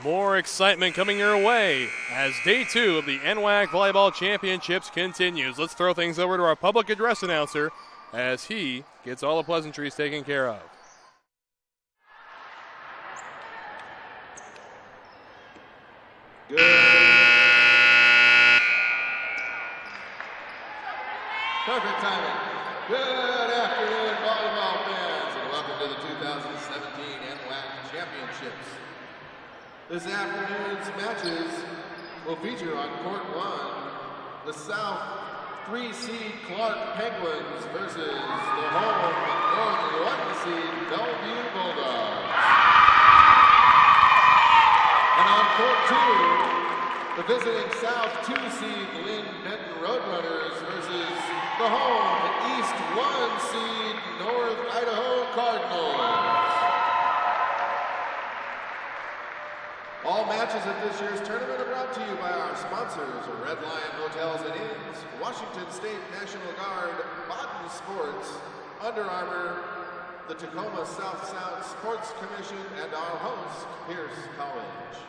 More excitement coming your way as day 2 of the NWAC Volleyball Championships continues. Let's throw things over to our public address announcer as he gets all the pleasantries taken care of. Good. Perfect timing. Good afternoon, volleyball fans, and welcome to the 2017 NWAC Championships. This afternoon's matches will feature on Court 1, the South 3-seed Clark Penguins versus the home North 1-seed Bellevue Bulldogs. And on Court 2, the visiting South 2-seed Lynn Benton Roadrunners versus the home East 1-seed North Idaho Cardinals. All matches at this year's tournament are brought to you by our sponsors, Red Lion Hotels and Inns, Washington State National Guard, Baden Sports, Under Armour, the Tacoma South Sound Sports Commission, and our host, Pierce College.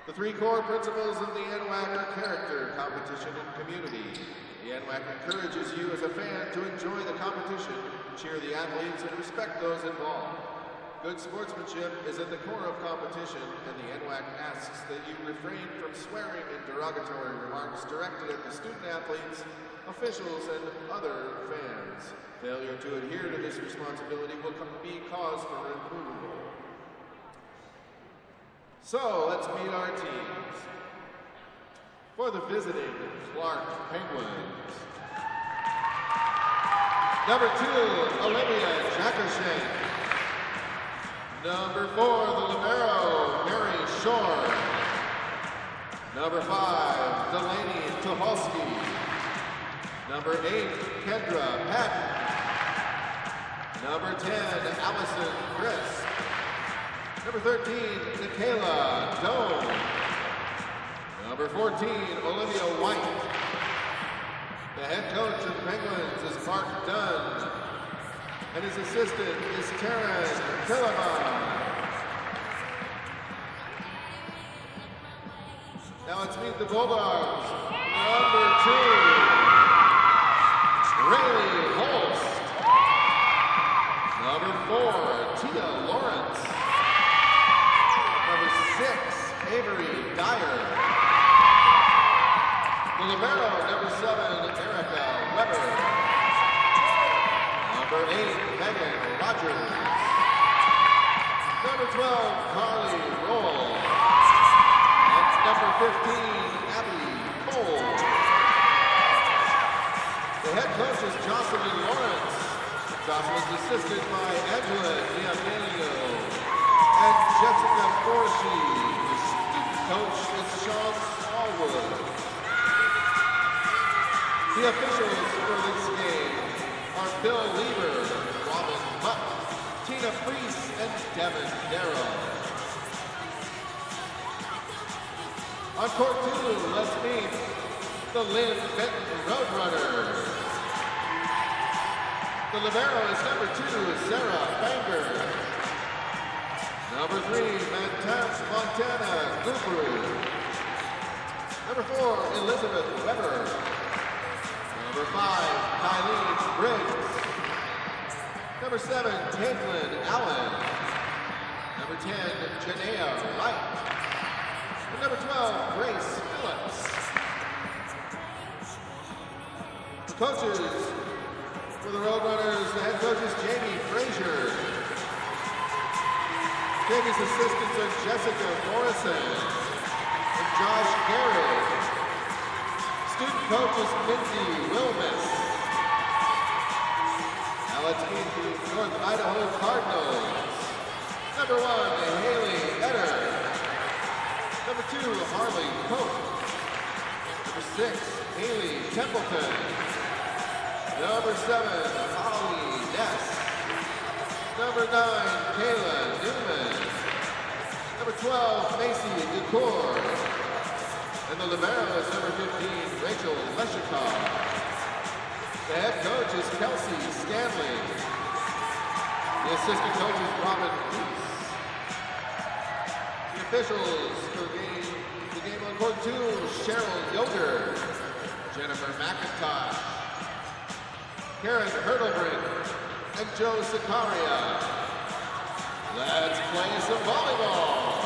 The 3 core principles of the NWAC are character, competition, and community. The NWAC encourages you as a fan to enjoy the competition, cheer the athletes, and respect those involved. Good sportsmanship is at the core of competition, and the NWAC asks that you refrain from swearing and derogatory remarks directed at the student athletes, officials, and other fans. Failure to adhere to this responsibility will be cause for removal. So let's meet our teams. For the visiting Clark Penguins, number 2, Olivia Jackershank. Number 4, the libero, Mary Shore. Number 5, Delaney Tucholsky. Number 8, Kendra Patton. Number 10, Allison Crisp. Number 13, Nikayla Doan. Number 14, Olivia White. The head coach of the Penguins is Mark Dunn, and his assistant is Taryn Killiman. Now let's meet the Bulldogs. Number 2, Rayleigh Holst. Number 4, Tia Lawrence. Number 6, Avery Dyer. The libero, number 7, Erica Weber. Number 8, Megan Rogers. Number 12, Carly Roll. And number 15, Abby Cole. The head coach is Jocelyn Lawrence. Jocelyn's assisted by Angela Diamelio and Jessica Forshey. The student coach is Sean Smallwood. The officials for this game are Bill Lieber, Robin Buck, Tina Priest, and Devin Darrow. On court 2, let's meet the Lynn Benton Roadrunners. The libero is number 2, Sarah Banger. Number 3, Montana Gubru. Number 4, Elizabeth Weber. Number 5, Kylie Briggs. Number 7, Caitlin Allen. Number 10, Janaea Wright. And number 12, Grace Phillips. The coaches for the Roadrunners, the head coach is Jamie Frazier. Jamie's assistants are Jessica Morrison and Josh Garrett. Student coach is Mindy Wilmus. Now let's meet the North Idaho Cardinals. Number 1, Haley Etter. Number 2, Harley Cope. Number 6, Haley Templeton. Number 7, Holly Ness. Number 9, Kayla Newman. Number 12, Macy DeCour. And the libero is number 15, Rachel Leshikov. The head coach is Kelsey Stanley. The assistant coach is Robin Reese. The Officials for the game on court 2, Cheryl Yoder, Jennifer McIntosh, Karen Hurtlebrink, and Joe Sicaria. Let's play some volleyball.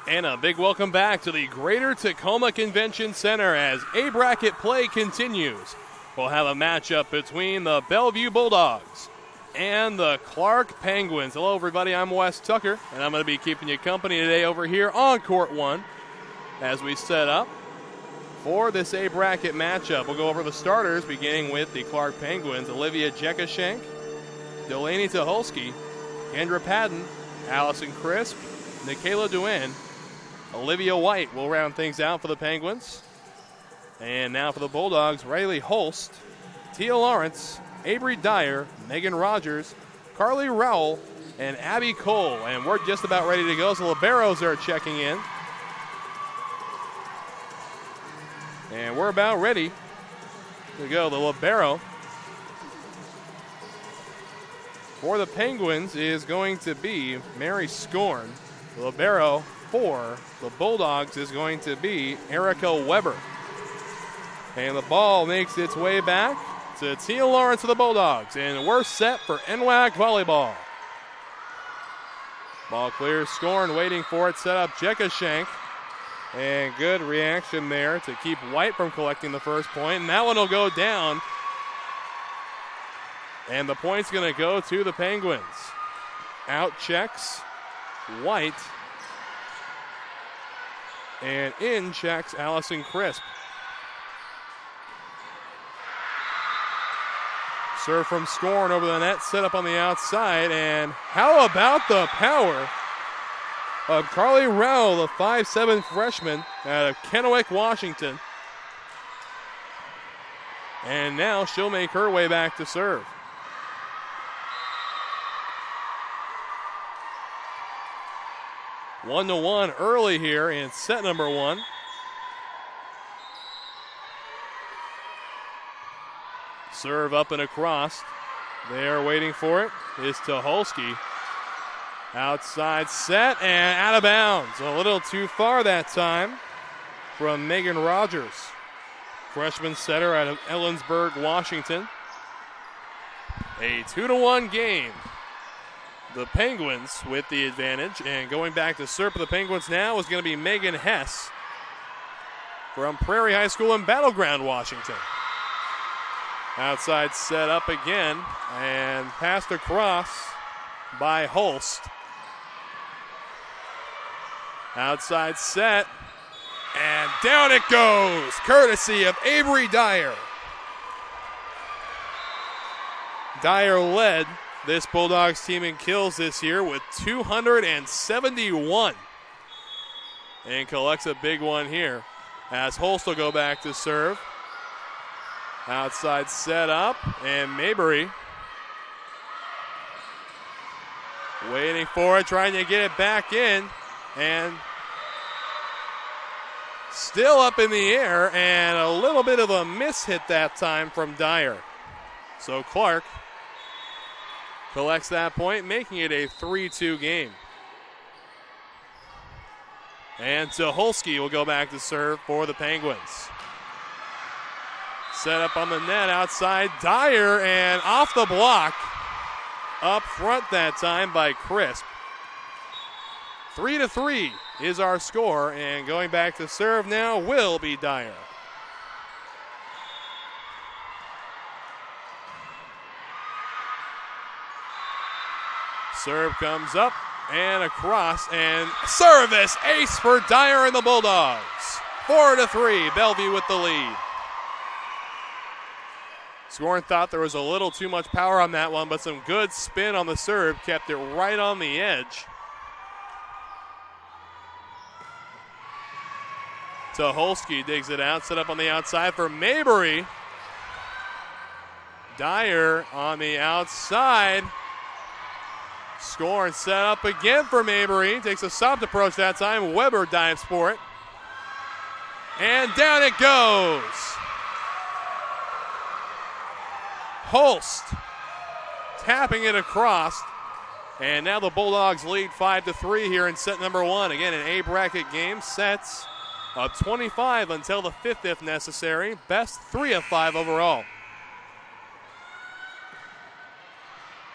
And a big welcome back to the Greater Tacoma Convention Center as A-bracket play continues. We'll have a matchup between the Bellevue Bulldogs and the Clark Penguins. Hello, everybody. I'm Wes Tucker, and I'm going to be keeping you company today over here on Court 1 as we set up for this A-bracket matchup. We'll go over the starters, beginning with the Clark Penguins. Olivia Jekashenk, Delaney Tucholsky, Kendra Padden, Allison Crisp, Nikayla Duane, Olivia White will round things out for the Penguins. And now for the Bulldogs, Riley Holst, Tia Lawrence, Avery Dyer, Megan Rogers, Carly Rowell, and Abby Cole. And we're just about ready to go, so liberos are checking in. And we're about ready to go. The libero for the Penguins is going to be Mary Scorn. The libero for the Bulldogs is going to be Erica Weber. And the ball makes its way back to Tia Lawrence of the Bulldogs. And we're set for NWAC volleyball. Ball clears, Scorn waiting for it, set up Jekashenk. And good reaction there to keep White from collecting the first point. And that one will go down. And the point's going to go to the Penguins. Out checks White. And in checks Allison Crisp. Serve from Scorn over the net, set up on the outside. And how about the power of Carly Rowell, the 5'7" freshman out of Kennewick, Washington. And now she'll make her way back to serve. One to one early here in set number 1. Serve up and across. They are waiting for it. Is Tucholsky. Outside set and out of bounds. A little too far that time from Megan Rogers. Freshman setter out of Ellensburg, Washington. A 2-1 game. The Penguins with the advantage. And going back to serve for the Penguins now is going to be Megan Hess from Prairie High School in Battleground, Washington. Outside set up again and passed across by Holst. Outside set and down it goes, courtesy of Avery Dyer. Dyer led this Bulldogs team in kills this year with 271 and collects a big one here as Holst will go back to serve. Outside set up and Mabry waiting for it, trying to get it back in and still up in the air and a little bit of a miss hit that time from Dyer. So Clark collects that point, making it a 3-2 game. And Tucholsky will go back to serve for the Penguins. Set up on the net outside, Dyer, and off the block. Up front that time by Crisp. 3-3 is our score, and going back to serve now will be Dyer. Serve comes up and across, and service ace for Dyer and the Bulldogs. 4-3, Bellevue with the lead. Scorn thought there was a little too much power on that one, but some good spin on the serve kept it right on the edge. Tucholsky digs it out, set up on the outside for Mabry. Dyer on the outside. Score and set up again for Mabry. Takes a soft approach that time. Weber dives for it. And down it goes. Holst tapping it across. And now the Bulldogs lead 5-3 here in set number 1. Again, an A bracket game. Sets of 25 until the 5th if necessary. Best 3 of 5 overall.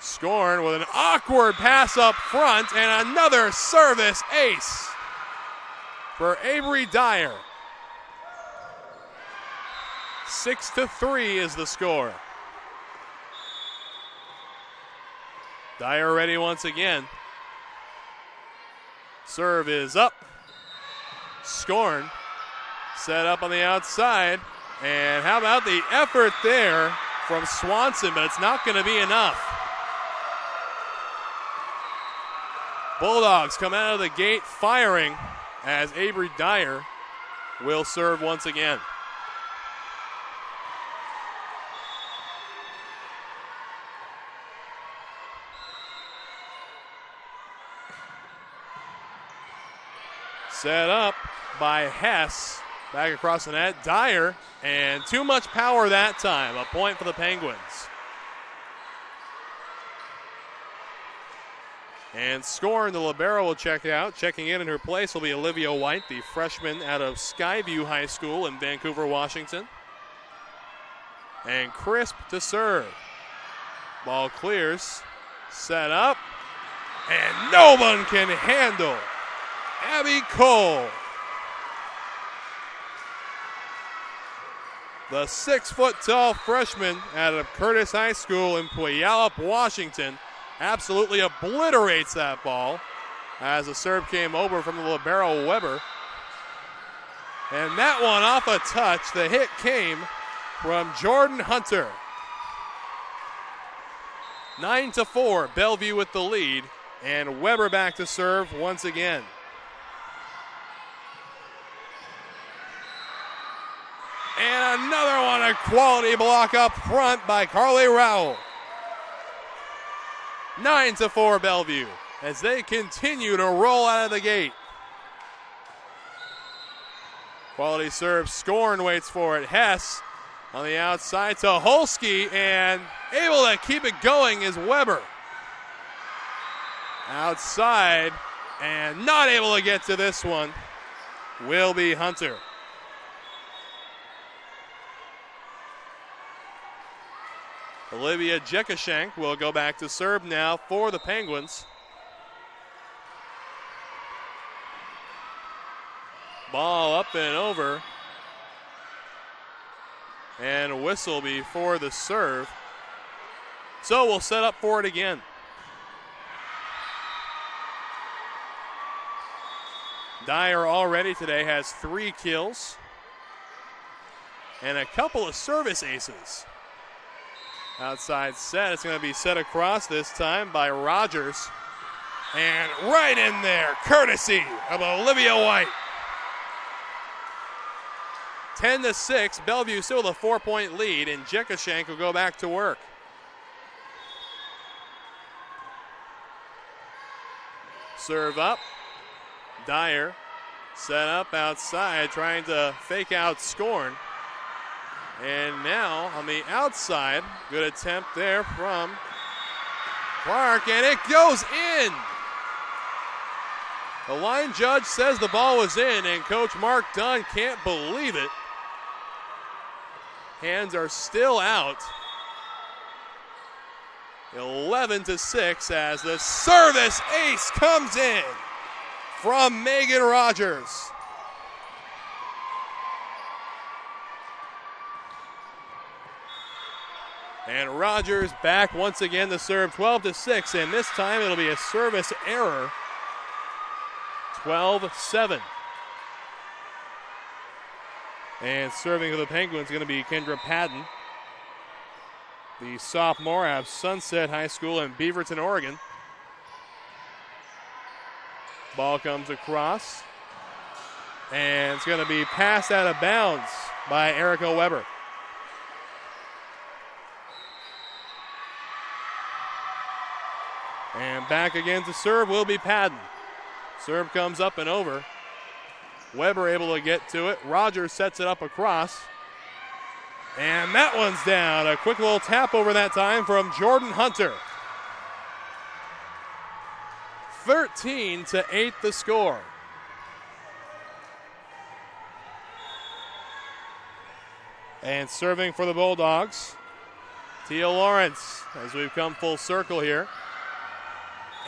Scorn with an awkward pass up front and another service ace for Avery Dyer. 6-3 is the score. Dyer ready once again. Serve is up. Scorn set up on the outside. And how about the effort there from Swanson, but it's not going to be enough. Bulldogs come out of the gate firing as Avery Dyer will serve once again. Set up by Hess. Back across the net. Dyer, and too much power that time. A point for the Penguins. And Scorn, the libero, will check out. Checking in her place will be Olivia White, the freshman out of Skyview High School in Vancouver, Washington. And Crisp to serve. Ball clears. Set up. And no one can handle Abby Cole. The 6-foot-tall freshman out of Curtis High School in Puyallup, Washington, absolutely obliterates that ball as the serve came over from the libero Weber. And that one off a touch. The hit came from Jordan Hunter. 9-4, Bellevue with the lead, and Weber back to serve once again. And another one, a quality block up front by Carly Rowell. 9-4 Bellevue as they continue to roll out of the gate. Quality serve. Scorn waits for it. Hess on the outside to Holsky, and able to keep it going is Weber. Outside and not able to get to this one will be Hunter. Olivia Jekashank will go back to serve now for the Penguins. Ball up and over. And whistle before the serve. So we'll set up for it again. Dyer already today has 3 kills and a couple of service aces. Outside set, it's going to be set across this time by Rogers. And right in there, courtesy of Olivia White. 10-6, Bellevue still with a 4-point lead, and Jekashank will go back to work. Serve up. Dyer set up outside, trying to fake out Scorn. And now on the outside, good attempt there from Clark, and it goes in. The line judge says the ball was in, and Coach Mark Dunn can't believe it. Hands are still out. 11-6 as the service ace comes in from Megan Rogers. And Rogers back once again to serve. 12-6, and this time it'll be a service error. 12-7. And serving for the Penguins is going to be Kendra Patton, the sophomore out of Sunset High School in Beaverton, Oregon. Ball comes across. And it's going to be passed out of bounds by Erica Weber. And back again to serve will be Padden. Serve comes up and over. Weber able to get to it. Rogers sets it up across. And that one's down. A quick little tap over that time from Jordan Hunter. 13-8 the score. And serving for the Bulldogs, Tia Lawrence, as we've come full circle here.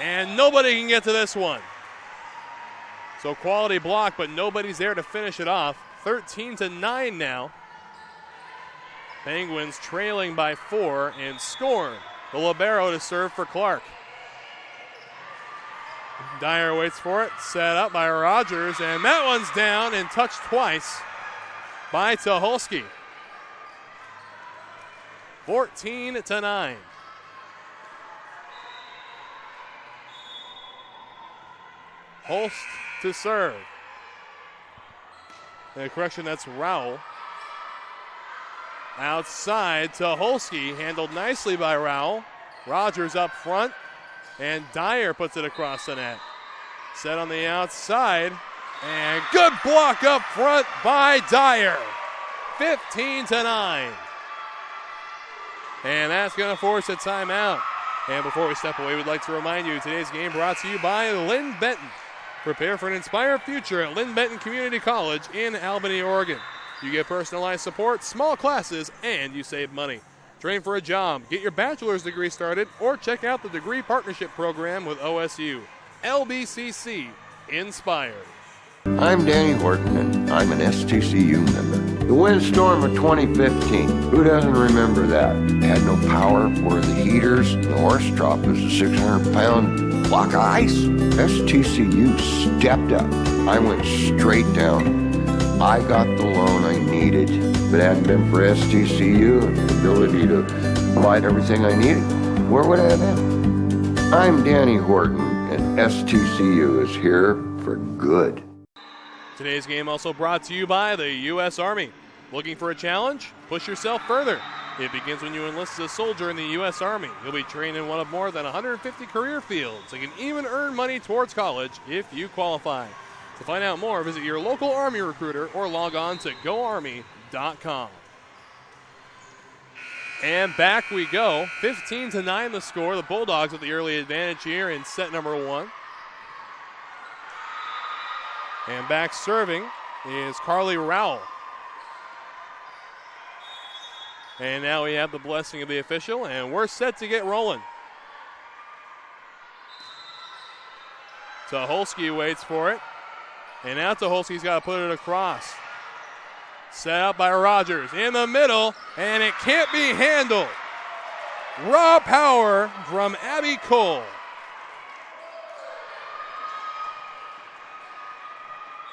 And nobody can get to this one. So quality block, but nobody's there to finish it off. 13-9 now. Penguins trailing by 4, and Scorn, the libero, to serve for Clark. Dyer waits for it, set up by Rogers, and that one's down and touched twice by Tucholsky. 14-9. Holst to serve. And a correction, that's Rowell. Outside, Tucholsky, handled nicely by Rowell. Rogers up front, and Dyer puts it across the net. Set on the outside, and good block up front by Dyer. 15-9. And that's going to force a timeout. And before we step away, we'd like to remind you today's game brought to you by Lynn Benton. Prepare for an inspired future at Lynn Benton Community College in Albany, Oregon. You get personalized support, small classes, and you save money. Train for a job, get your bachelor's degree started, or check out the Degree Partnership Program with OSU. LBCC Inspired. I'm Danny Horton, and I'm an STCU member. The windstorm of 2015, who doesn't remember that? Had no power, were the heaters, the horse trough was a 600-pound block of ice. STCU stepped up. I went straight down. I got the loan I needed. If it hadn't been for STCU and the ability to provide everything I needed, where would I have been? I'm Danny Horton, and STCU is here for good. Today's game also brought to you by the U.S. Army. Looking for a challenge? Push yourself further. It begins when you enlist as a soldier in the U.S. Army. You'll be trained in one of more than 150 career fields and can even earn money towards college if you qualify. To find out more, visit your local Army recruiter or log on to goarmy.com. And back we go. 15-9 the score. The Bulldogs with the early advantage here in set number 1. And back serving is Carly Rowell. And now we have the blessing of the official, and we're set to get rolling. Tucholsky waits for it. And now Tucholsky's got to put it across. Set up by Rogers in the middle, and it can't be handled. Raw power from Abby Cole.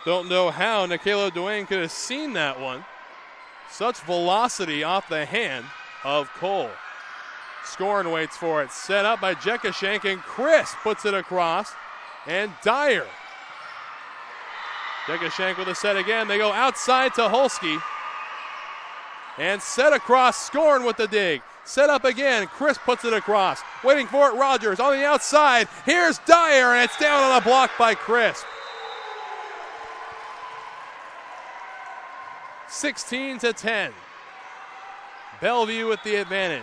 Don't know how Nikayla Duane could have seen that one. Such velocity off the hand of Cole. Scorn waits for it. Set up by Jekashank, and Chris puts it across. And Dyer. Jekashank with a set again. They go outside to Tucholsky. And set across. Scorn with the dig. Set up again. Chris puts it across. Waiting for it. Rogers on the outside. Here's Dyer, and it's down on a block by Chris. 16-10. Bellevue with the advantage.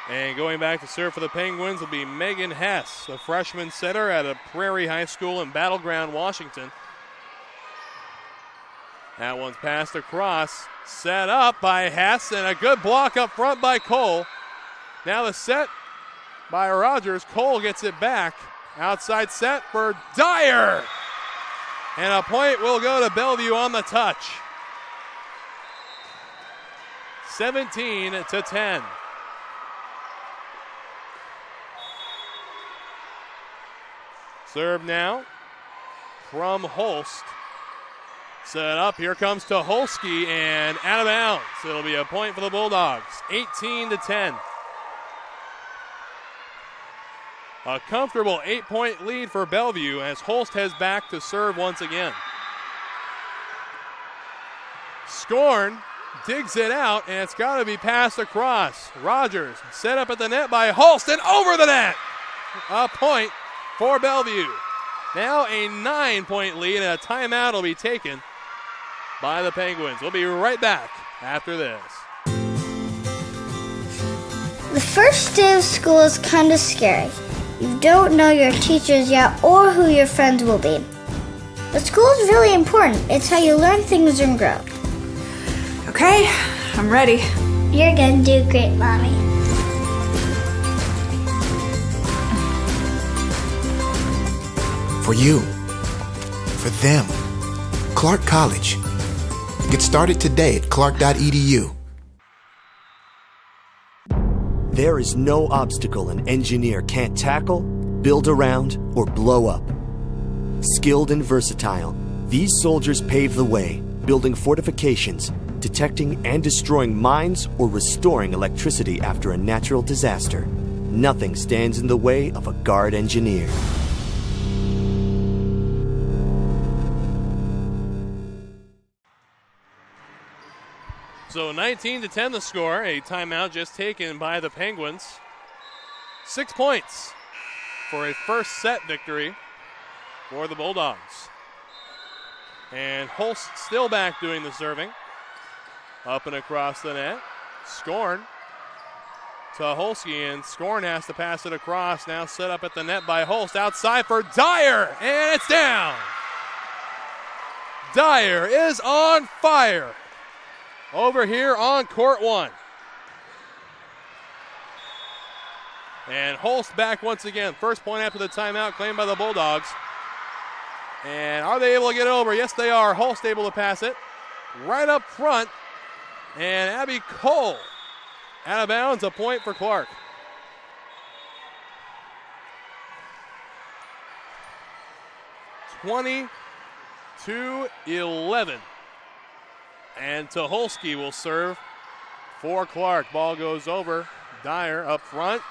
And going back to serve for the Penguins will be Megan Hess, a freshman setter at a Prairie High School in Battleground, Washington. That one's passed across, set up by Hess, and a good block up front by Cole. Now the set by Rogers. Cole gets it back. Outside set for Dyer. And a point will go to Bellevue on the touch. 17-10. Serve now from Holst. Set up. Here comes Tucholsky and out of bounds. It'll be a point for the Bulldogs. 18-10. A comfortable 8-point lead for Bellevue as Holst heads back to serve once again. Scorn digs it out, and it's got to be passed across. Rogers set up at the net by Holst and over the net. A point for Bellevue. Now a 9-point lead, and a timeout will be taken by the Penguins. We'll be right back after this. The first day of school is kind of scary. You don't know your teachers yet or who your friends will be. But school is really important. It's how you learn things and grow. Okay, I'm ready. You're gonna do great, Mommy. For you. For them. Clark College. Get started today at clark.edu. There is no obstacle an engineer can't tackle, build around, or blow up. Skilled and versatile, these soldiers pave the way, building fortifications, detecting and destroying mines, or restoring electricity after a natural disaster. Nothing stands in the way of a Guard engineer. So 19-10 the score. A timeout just taken by the Penguins. 6 points for a first set victory for the Bulldogs. And Holst still back doing the serving. Up and across the net. Scorn to Holski, and Scorn has to pass it across. Now set up at the net by Holst. Outside for Dyer, and it's down. Dyer is on fire over here on court one. And Holst back once again. First point after the timeout claimed by the Bulldogs. And are they able to get it over? Yes, they are. Holst able to pass it right up front. And Abby Cole out of bounds, a point for Clark. (20-11). And Tucholsky will serve for Clark. Ball goes over. Dyer up front.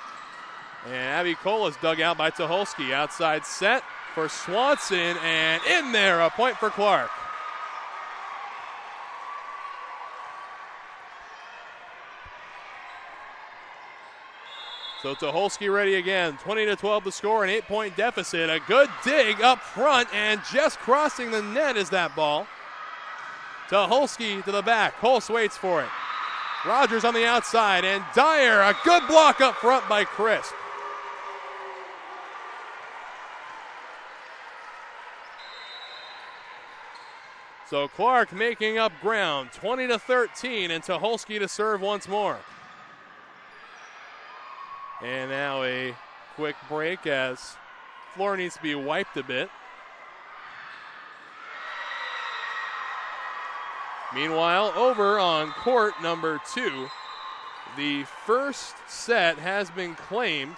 And Abby Cole is dug out by Tucholsky. Outside set for Swanson. And in there, a point for Clark. So Tucholsky ready again. 20-12 the score, an 8-point deficit. A good dig up front, and just crossing the net is that ball. Tucholsky to the back. Holst waits for it. Rogers on the outside, and Dyer, a good block up front by Crisp. So Clark making up ground, 20-13, and Tucholsky to serve once more. And now a quick break as floor needs to be wiped a bit. Meanwhile, over on court number 2, the first set has been claimed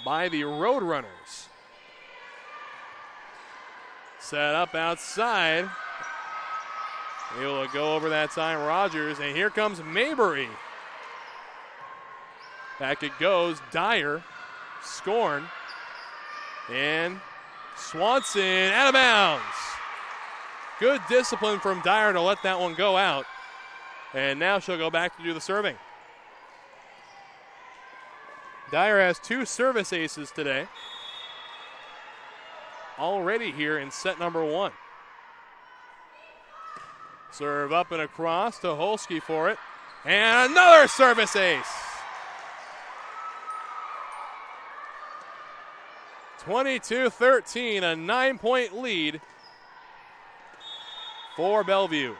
by the Roadrunners. Set up outside. Able to go over that time, Rogers, and here comes Mabry. Back it goes, Dyer, Scorn, and Swanson out of bounds. Good discipline from Dyer to let that one go out. And now she'll go back to do the serving. Dyer has 2 service aces today. Already here in set number 1. Serve up and across to Tucholsky for it. And another service ace. 22-13, a 9-point lead for Bellevue.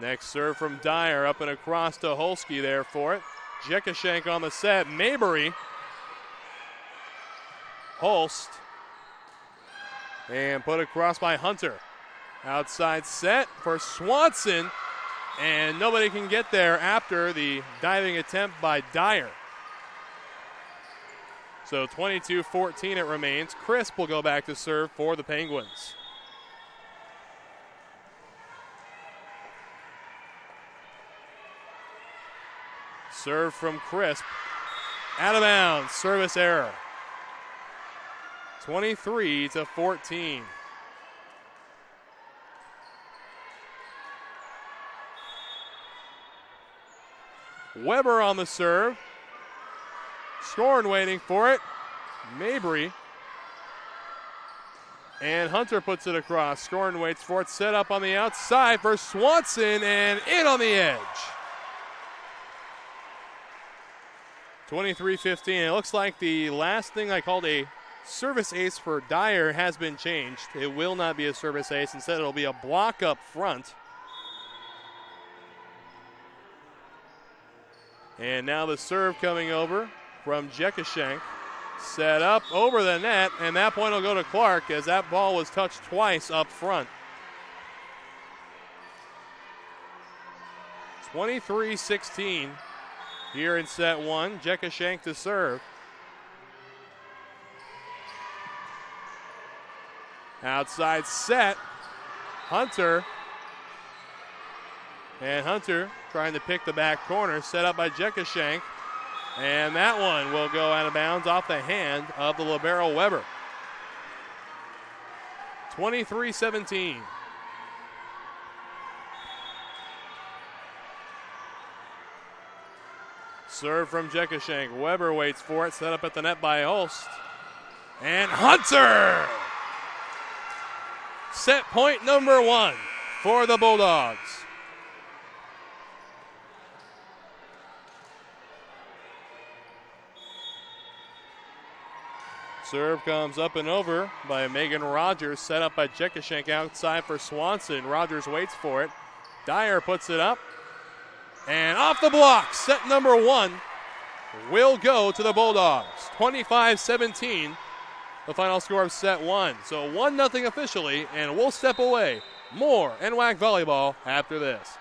Next serve from Dyer, up and across to Tucholsky there for it. Jekashenk on the set. Mabry. Holst. And put across by Hunter. Outside set for Swanson. And nobody can get there after the diving attempt by Dyer. So 22-14 it remains. Crisp will go back to serve for the Penguins. Serve from Crisp. Out of bounds. Service error. 23-14. Weber on the serve. Scorn waiting for it. Mabry. And Hunter puts it across. Scorn waits for it. Set up on the outside for Swanson and in on the edge. 23-15. It looks like the last thing I called a service ace for Dyer has been changed. It will not be a service ace. Instead, it'll be a block up front. And now the serve coming over from Jekashenk. Set up over the net, and that point will go to Clark as that ball was touched twice up front. 23-16 here in set one. Jekashenk to serve. Outside set. Hunter. And Hunter trying to pick the back corner. Set up by Jekashenk. And that one will go out of bounds off the hand of the libero Weber. 23-17. Serve from Jekashenk. Weber waits for it. Set up at the net by Holst. And Hunter! Set point number one for the Bulldogs. Serve comes up and over by Megan Rogers, set up by Jekashenk outside for Swanson. Rogers waits for it. Dyer puts it up. And off the block, set number one will go to the Bulldogs. 25-17, the final score of set one. So 1-0 officially, and we'll step away. More NWAC volleyball after this.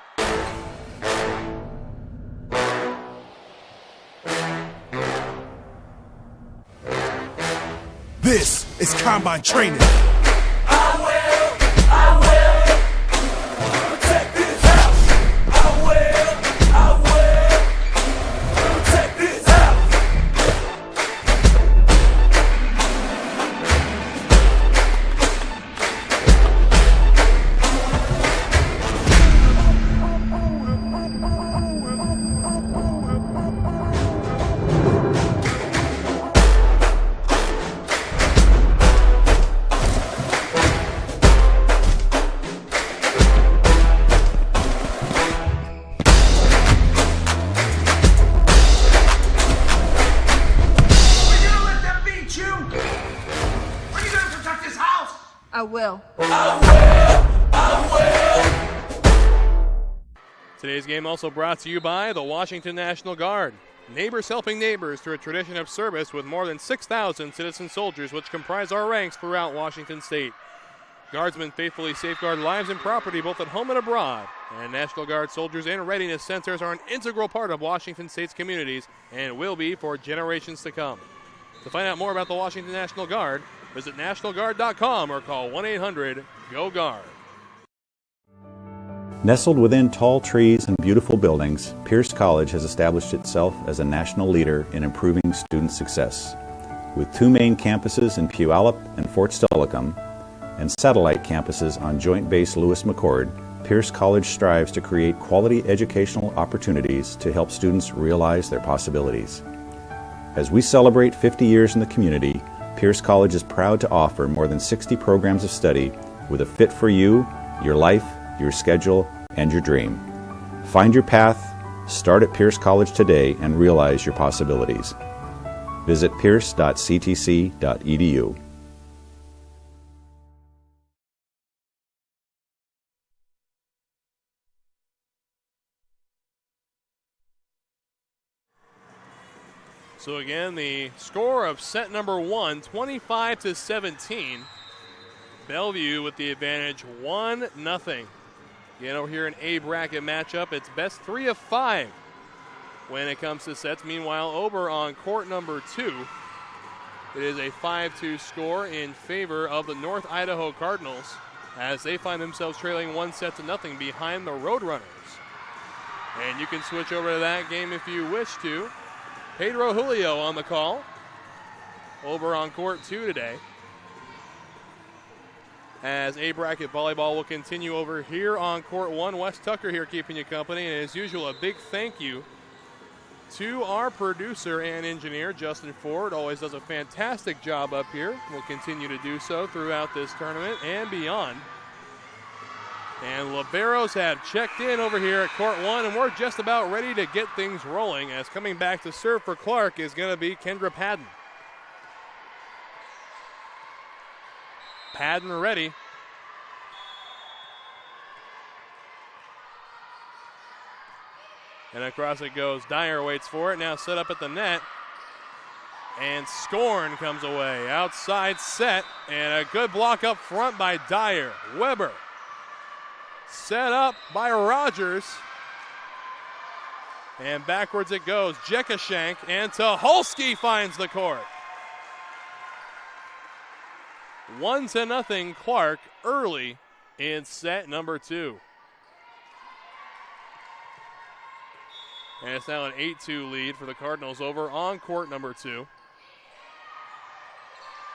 This is Combine Training. I will protect this house. I will protect this house. I will. Today's game also brought to you by the Washington National Guard. Neighbors helping neighbors through a tradition of service with more than 6,000 citizen soldiers which comprise our ranks throughout Washington State. Guardsmen faithfully safeguard lives and property both at home and abroad. And National Guard soldiers and readiness centers are an integral part of Washington State's communities and will be for generations to come. To find out more about the Washington National Guard, visit nationalguard.com or call 1-800-GO-GUARD. Nestled within tall trees and beautiful buildings, Pierce College has established itself as a national leader in improving student success. With two main campuses in Puyallup and Fort Steilacoom, and satellite campuses on Joint Base Lewis-McChord, Pierce College strives to create quality educational opportunities to help students realize their possibilities. As we celebrate 50 years in the community, Pierce College is proud to offer more than 60 programs of study with a fit for you, your life, your schedule, and your dream. Find your path, start at Pierce College today, and realize your possibilities. Visit pierce.ctc.edu. So again, the score of set number one, 25-17. Bellevue with the advantage, 1-0. Again, over here in A bracket matchup, it's best 3 of 5 when it comes to sets. Meanwhile, over on court number 2, it is a 5-2 score in favor of the North Idaho Cardinals as they find themselves trailing 1-0 behind the Roadrunners. And you can switch over to that game if you wish to. Pedro Julio on the call over on court 2 today. As A bracket volleyball will continue over here on court 1. Wes Tucker here keeping you company. And as usual, a big thank you to our producer and engineer, Justin Ford. Always does a fantastic job up here. Will continue to do so throughout this tournament and beyond. And Liberos have checked in over here at court 1, and we're just about ready to get things rolling, as coming back to serve for Clark is going to be Kendra Padden. Padden ready. And across it goes. Dyer waits for it. Now set up at the net. And Scorn comes away. Outside set. And a good block up front by Dyer. Weber. Set up by Rogers. And backwards it goes. Jekashank. And Tucholsky finds the court. 1-0 Clark early in set number 2. And it's now an 8-2 lead for the Cardinals over on court number 2.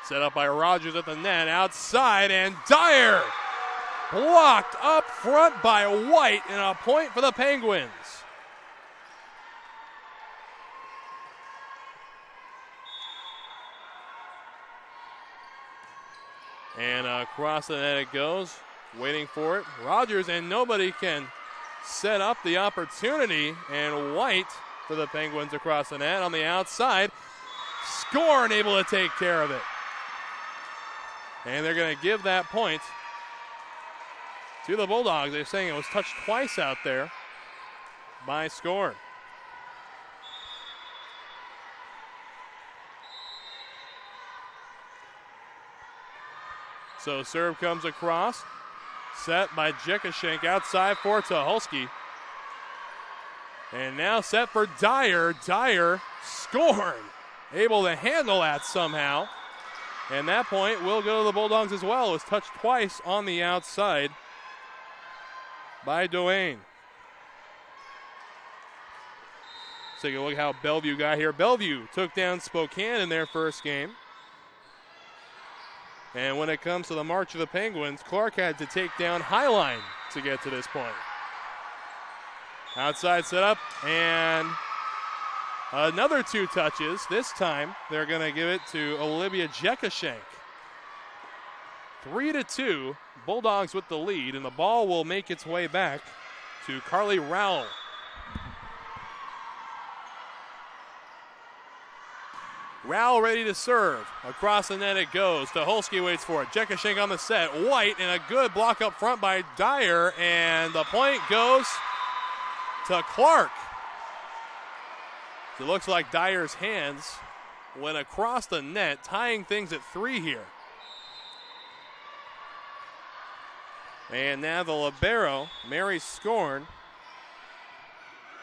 Set up by Rogers at the net, outside, and Dyer blocked up front by White, and a point for the Penguins. And across the net it goes, waiting for it. Rogers, and nobody can set up the opportunity, and White for the Penguins across the net on the outside. Scorn able to take care of it. And they're going to give that point to the Bulldogs. They're saying it was touched twice out there by Scorn. So serve comes across. Set by Jekashank outside for Tucholsky. And now set for Dyer. Dyer, Scorn, able to handle that somehow. And that point will go to the Bulldogs as well. It was touched twice on the outside by Duane. Let's take a look at how Bellevue got here. Bellevue took down Spokane in their first game. And when it comes to the march of the Penguins, Clark had to take down Highline to get to this point. Outside setup, and another 2 touches. This time, they're going to give it to Olivia Jekashank. 3-2, Bulldogs with the lead, and the ball will make its way back to Carly Rowell. Rowell ready to serve. Across the net it goes. Tucholsky waits for it. Jekashank on the set. White, and a good block up front by Dyer, and the point goes to Clark. It looks like Dyer's hands went across the net, tying things at 3 here. And now the libero, Mary Scorn,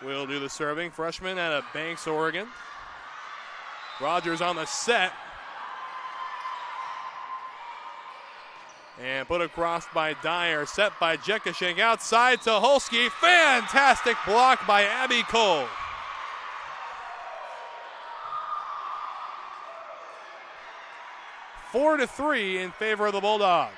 will do the serving. Freshman out of Banks, Oregon. Rogers on the set. And put across by Dyer. Set by Jekashank outside to Tucholsky. Fantastic block by Abby Cole. Four to 3 in favor of the Bulldogs.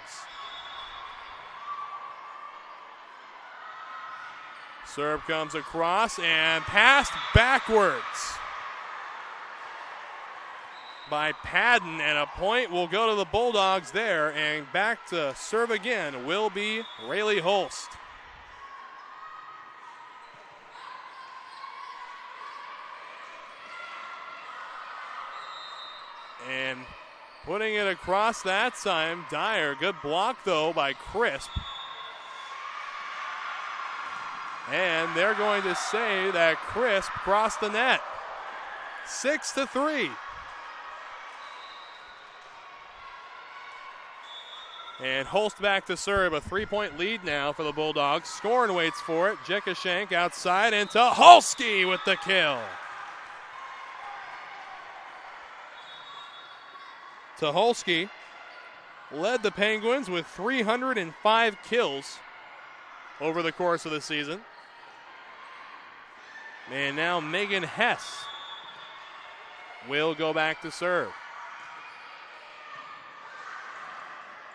Serve comes across and passed backwards by Padden, and a point will go to the Bulldogs there, and back to serve again will be Rayleigh Holst. And putting it across that time, Dyer. Good block though by Crisp. And they're going to say that Crisp crossed the net. 6-3. And Holst back to serve, a 3-point lead now for the Bulldogs. Scorn waits for it. Jekashank outside, and Tucholsky with the kill. Tucholsky led the Penguins with 305 kills over the course of the season. And now Megan Hess will go back to serve.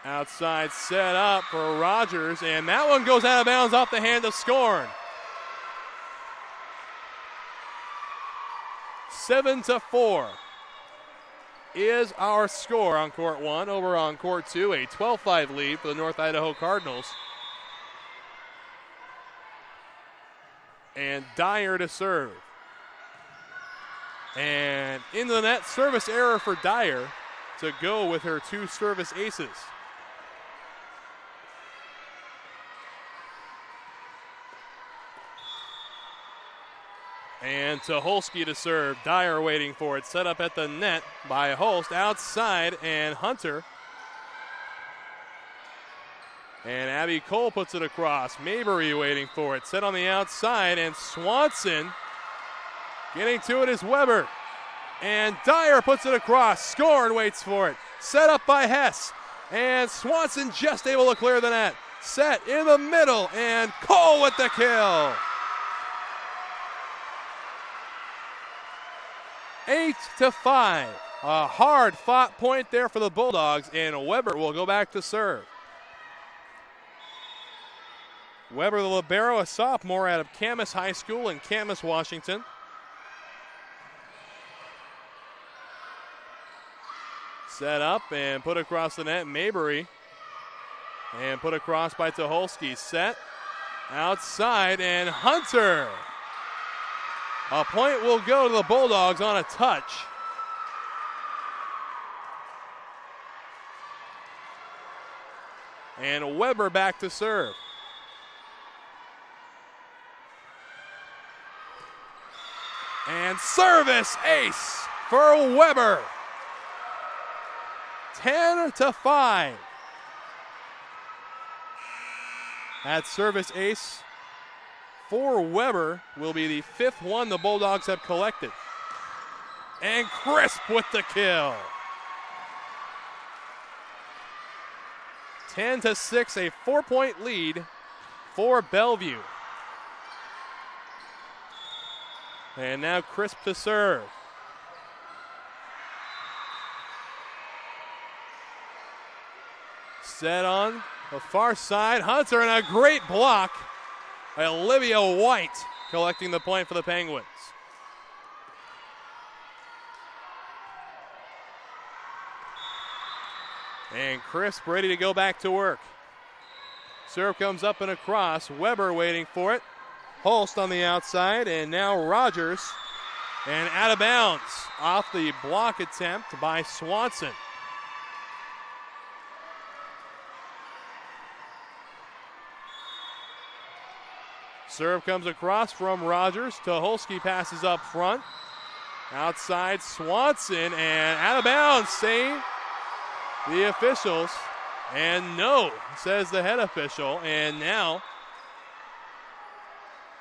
Outside set up for Rogers, and that one goes out of bounds off the hand of Scorn. 7-4 is our score on court one. Over on court two, a 12-5 lead for the North Idaho Cardinals. And Dyer to serve. And into the net, service error for Dyer to go with her 2 service aces. And Tucholsky to serve. Dyer waiting for it. Set up at the net by Holst. Outside, and Hunter. And Abby Cole puts it across. Mabry waiting for it. Set on the outside, and Swanson getting to it is Weber. And Dyer puts it across. Scorn waits for it. Set up by Hess. And Swanson just able to clear the net. Set in the middle, and Cole with the kill. 8-5. A hard-fought point there for the Bulldogs, and Weber will go back to serve. Weber, the libero, a sophomore out of Camas High School in Camas, Washington. Set up and put across the net, Mabry. And put across by Tucholsky. Set outside, and Hunter. A point will go to the Bulldogs on a touch. And Weber back to serve. And service ace for Weber. 10-5. That service ace for Weber will be the 5th one the Bulldogs have collected. And Crisp with the kill. 10-6, a 4-point lead for Bellevue. And now Crisp to serve. Set on the far side. Hunter, and a great block. Olivia White collecting the point for the Penguins. And Crisp ready to go back to work. Serve comes up and across. Weber waiting for it. Holst on the outside, and now Rogers. And out of bounds off the block attempt by Swanson. Serve comes across from Rogers. Tucholsky passes up front. Outside Swanson, and out of bounds, say the officials. And no, says the head official. And now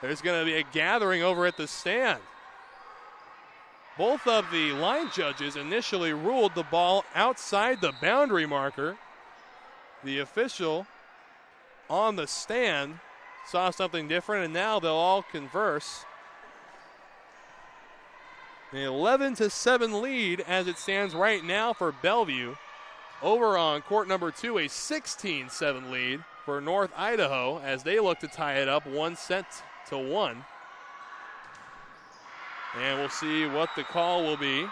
there's going to be a gathering over at the stand. Both of the line judges initially ruled the ball outside the boundary marker. The official on the stand saw something different, and now they'll all converse. An 11-7 lead as it stands right now for Bellevue. Over on court number two, a 16-7 lead for North Idaho as they look to tie it up 1-1. And we'll see what the call will be.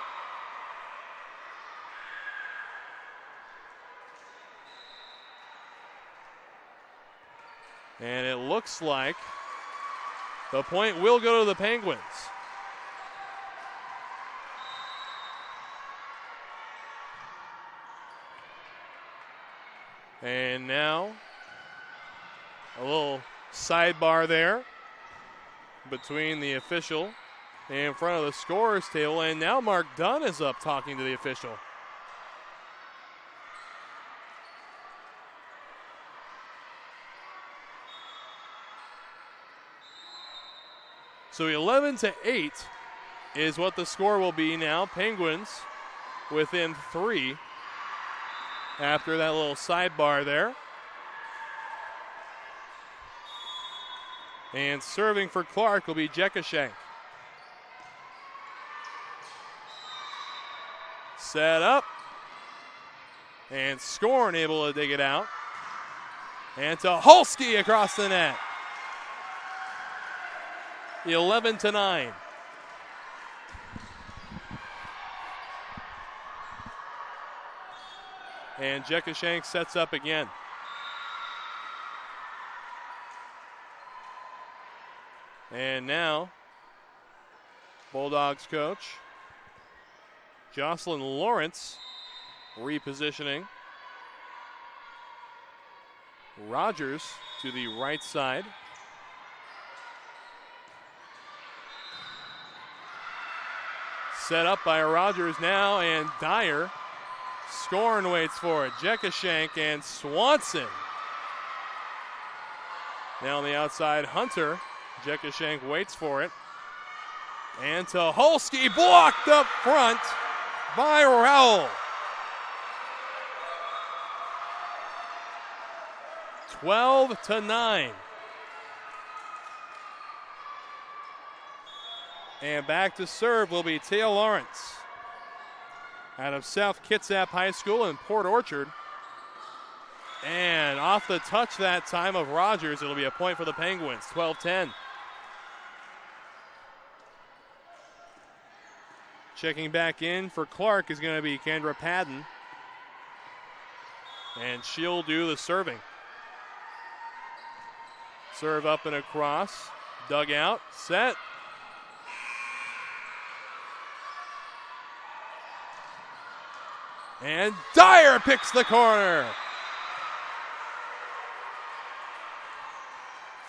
And it looks like the point will go to the Penguins. And now a little sidebar there between the official in front of the scorer's table. And now Mark Dunn is up talking to the official. So 11-8 is what the score will be now. Penguins within 3 after that little sidebar there. And serving for Clark will be Jekashank. set up. And Scorn able to dig it out. And to Holski across the net. 11-9. And Jekashank sets up again. And now, Bulldogs coach Jocelyn Lawrence repositioning Rogers to the right side. Set up by Rogers now, and Dyer. Scorn waits for it. Jekashank and Swanson. Now on the outside, Hunter. Jekashank waits for it. And to Holski, blocked up front by Rowell. 12-9. And back to serve will be Taya Lawrence out of South Kitsap High School in Port Orchard. And off the touch that time of Rogers, it'll be a point for the Penguins, 12-10. Checking back in for Clark is going to be Kendra Padden. And she'll do the serving. Serve up and across. Dug out. Set. And Dyer picks the corner.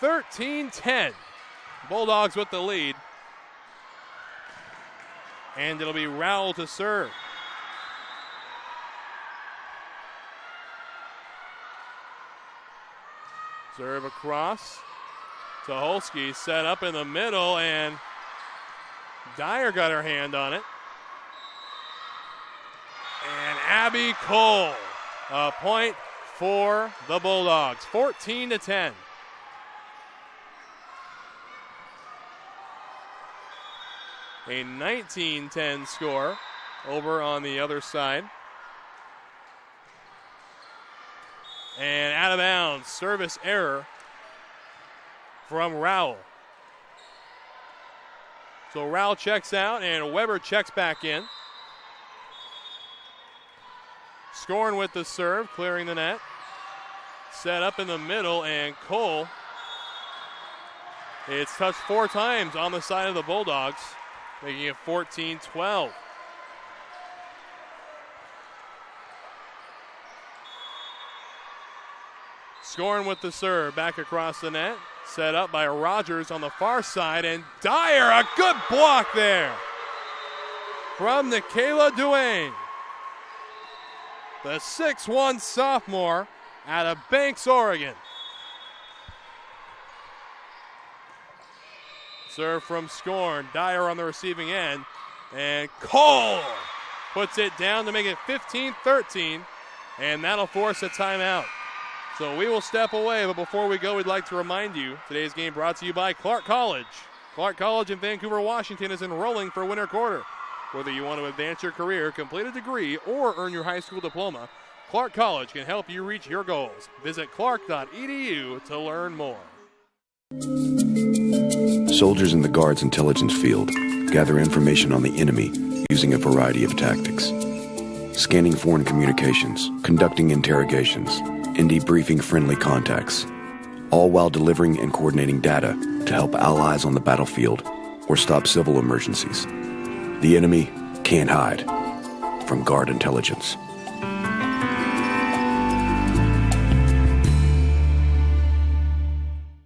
13-10. Bulldogs with the lead. And it'll be Rowell to serve. Serve across to Holski, set up in the middle, and Dyer got her hand on it. And Abby Cole, a point for the Bulldogs, 14-10. A 19-10 score over on the other side. And out of bounds, service error from Rowell. So Rowell checks out and Weber checks back in. Scorn with the serve, clearing the net. Set up in the middle, and Cole. It's touched 4 times on the side of the Bulldogs, making it 14-12. Scorn with the serve, back across the net. Set up by Rogers on the far side, and Dyer, a good block there from Nikayla Duane. The 6'1" sophomore out of Banks, Oregon. Serve from Scorn, Dyer on the receiving end, and Cole puts it down to make it 15-13, and that'll force a timeout. So we will step away, but before we go, we'd like to remind you, today's game brought to you by Clark College. Clark College in Vancouver, Washington is enrolling for winter quarter. Whether you want to advance your career, complete a degree, or earn your high school diploma, Clark College can help you reach your goals. Visit clark.edu to learn more. Soldiers in the Guard's intelligence field gather information on the enemy using a variety of tactics. Scanning foreign communications, conducting interrogations, and debriefing friendly contacts, all while delivering and coordinating data to help allies on the battlefield or stop civil emergencies. The enemy can't hide from Guard intelligence.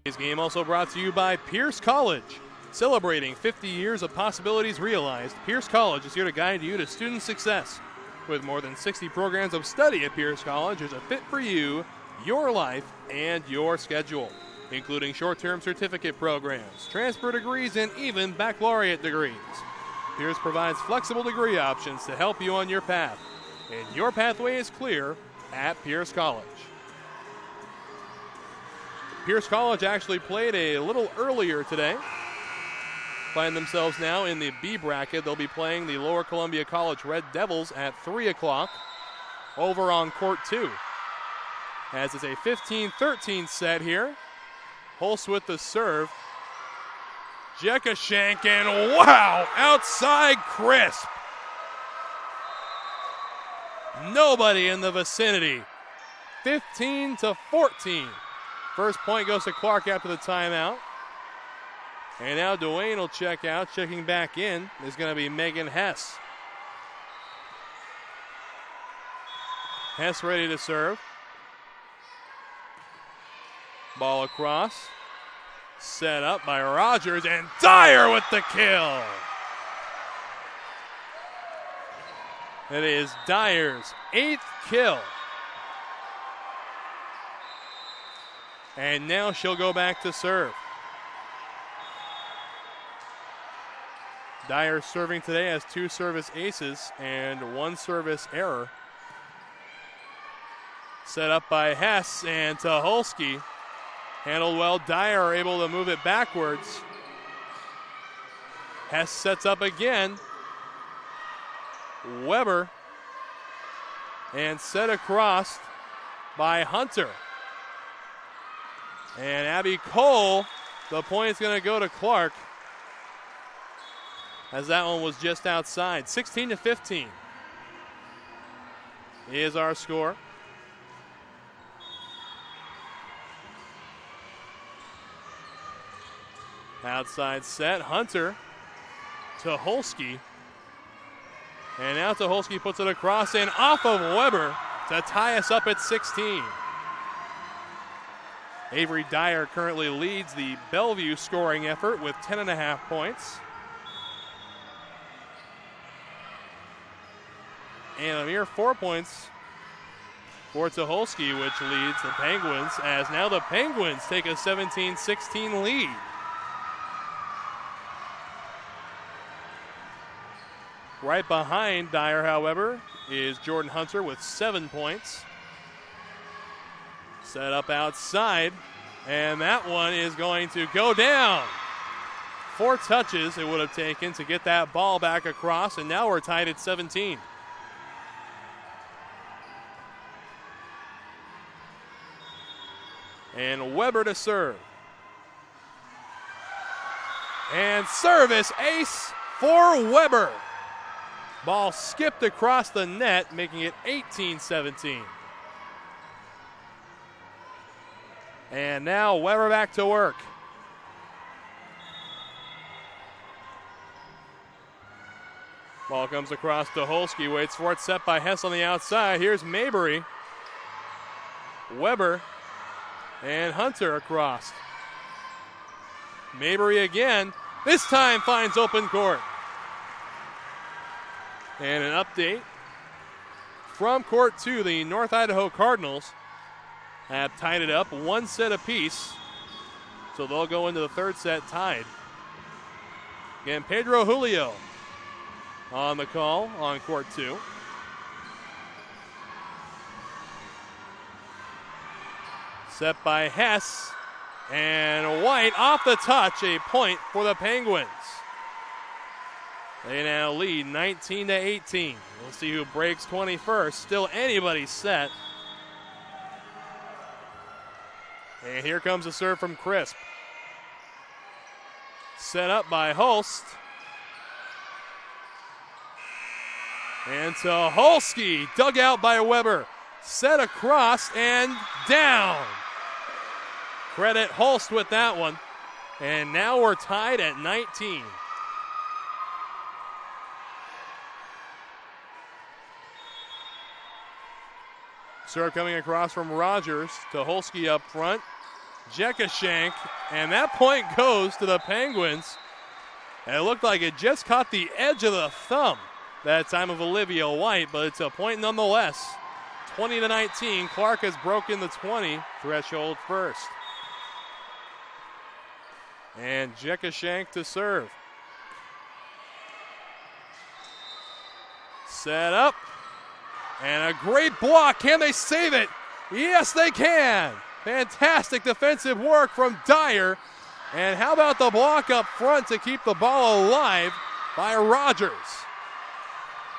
Today's game also brought to you by Pierce College. Celebrating 50 years of possibilities realized, Pierce College is here to guide you to student success. With more than 60 programs of study at Pierce College, there's a fit for you, your life, and your schedule, including short-term certificate programs, transfer degrees, and even baccalaureate degrees. Pierce provides flexible degree options to help you on your path, and your pathway is clear at Pierce College. Pierce College actually played a little earlier today. find themselves now in the B bracket. They'll be playing the Lower Columbia College Red Devils at 3 o'clock over on court 2. As it's a 15-13 set here. Holst with the serve. Jekashank, and wow, outside crisp. Nobody in the vicinity. 15-14. First point goes to Clark after the timeout. And now Dwayne will check out. Checking back in is going to be Megan Hess. Hess ready to serve. Ball across. Set up by Rogers, and Dyer with the kill. It is Dyer's 8th kill. And now she'll go back to serve. Dyer serving today has 2 service aces and 1 service error. Set up by Hess, and Tucholsky handled well. Dyer able to move it backwards. Hess sets up again. Weber, and set across by Hunter. And Abby Cole, the point is going to go to Clark, as that one was just outside. 16-15 is our score. Outside set, Hunter, Tucholsky. And now Tucholsky puts it across and off of Weber to tie us up at 16. Avery Dyer currently leads the Bellevue scoring effort with 10.5 points. And a mere 4 points for Tucholsky, which leads the Penguins, as now the Penguins take a 17-16 lead. Right behind Dyer, however, is Jordan Hunter with 7 points. Set up outside, and that one is going to go down. 4 touches it would have taken to get that ball back across, and now we're tied at 17. And Weber to serve. And service ace for Weber. Ball skipped across the net, making it 18-17. And now Weber back to work. Ball comes across to Tucholsky, waits for it, set by Hess on the outside. Here's Mabry. Weber and Hunter across. Mabry again, this time finds open court. And an update from court 2, the North Idaho Cardinals have tied it up 1 set apiece. So they'll go into the 3rd set tied. Again, Pedro Julio on the call on court 2. Set by Hess, and White off the touch, a point for the Penguins. They now lead 19-18. We'll see who breaks 21st. Still anybody's set. And here comes a serve from Crisp. Set up by Holst. And Tucholsky, dug out by Weber. Set across and down. Credit Holst with that one. And now we're tied at 19. Serve coming across from Rogers. Tucholsky up front. Jekashank, and that point goes to the Penguins. And it looked like it just caught the edge of the thumb that time of Olivia White, but it's a point nonetheless. 20-19. Clark has broken the 20 threshold first. And Jekashank to serve. Set up. And a great block. Can they save it? Yes, they can. Fantastic defensive work from Dyer. And how about the block up front to keep the ball alive by Rogers?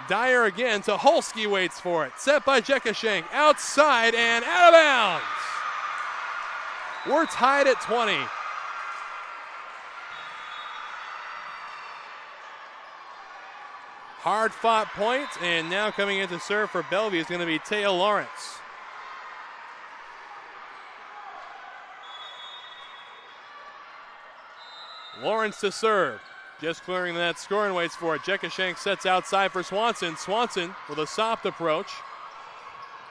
Dyer again to Holsky, waits for it. Set by Jekashenk, outside and out of bounds. We're tied at 20. Hard fought point, and now coming in to serve for Bellevue is going to be Taya Lawrence. Lawrence to serve. Just clearing the net, scoring, waits for it. Jekashenk sets outside for Swanson. Swanson with a soft approach.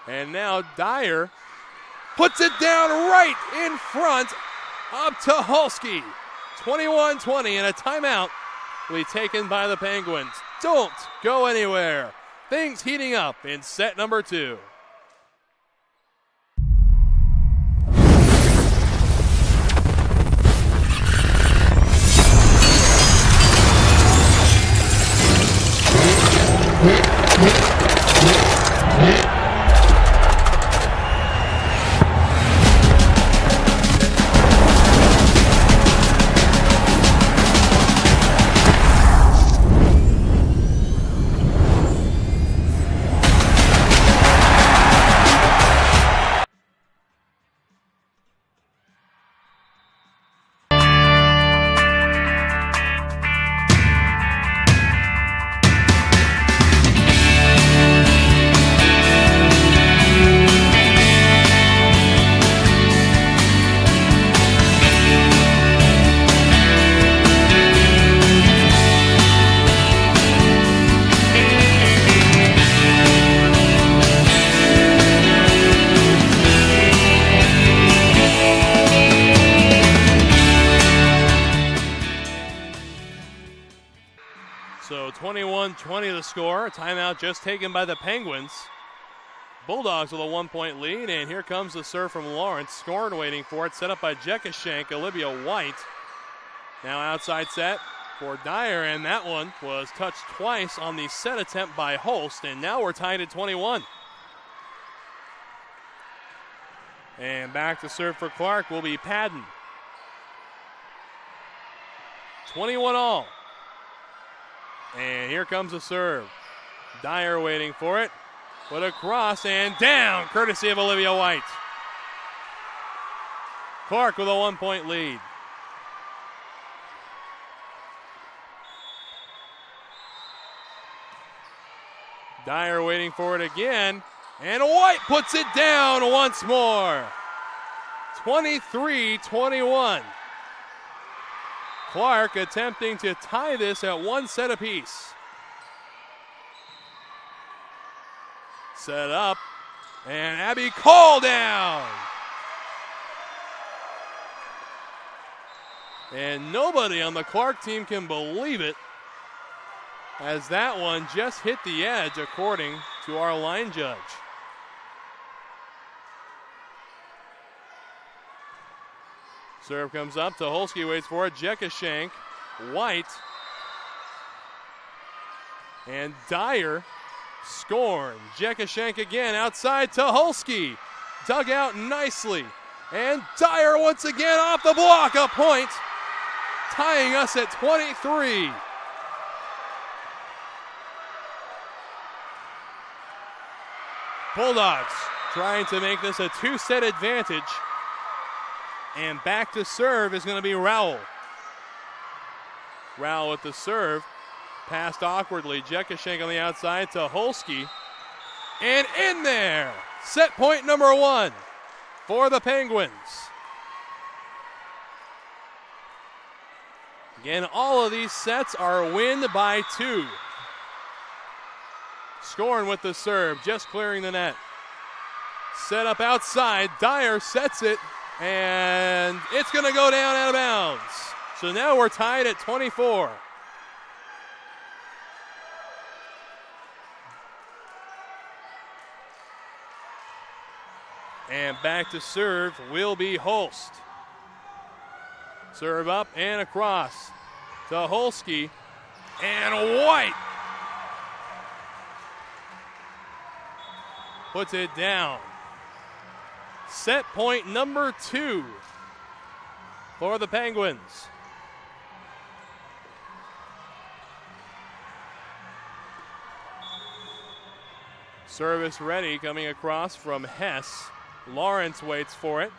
And now Dyer puts it down right in front, up to Holsky. 21-20, and a timeout will be taken by the Penguins. Don't go anywhere. Things heating up in set number 2. So 21-20 the score. Timeout just taken by the Penguins. Bulldogs with a 1-point lead, and here comes the serve from Lawrence. Scoring, waiting for it, set up by Jekashenk. Olivia White now outside set for Dyer, and that one was touched twice on the set attempt by Holst, and now we're tied at 21. And back to serve for Clark will be Padden. 21 all. And here comes the serve. Dyer waiting for it. Put across and down, courtesy of Olivia White. Clark with a 1-point lead. Dyer waiting for it again. And White puts it down once more. 23-21. Clark attempting to tie this at one set apiece. Set up, and Abby Cole down. And nobody on the Clark team can believe it, as that one just hit the edge according to our line judge. Serve comes up to Holsky, waits for it. Jekashenk, White, and Dyer scoring. Jekashenk again outside to Holsky. Dug out nicely. And Dyer once again off the block, a point, tying us at 23. Bulldogs trying to make this a two-set advantage. And back to serve is going to be Rowell. Rowell with the serve. Passed awkwardly. Jekashenk on the outside to Holsky. And in there. Set point number 1 for the Penguins. Again, all of these sets are win by 2. Scoring with the serve. Just clearing the net. Set up outside. Dyer sets it. And it's going to go down out of bounds. So now we're tied at 24. And back to serve will be Holst. Serve up and across to Holsky. And White puts it down. Set point number 2 for the Penguins. Service ready coming across from Hess. Lawrence waits for it.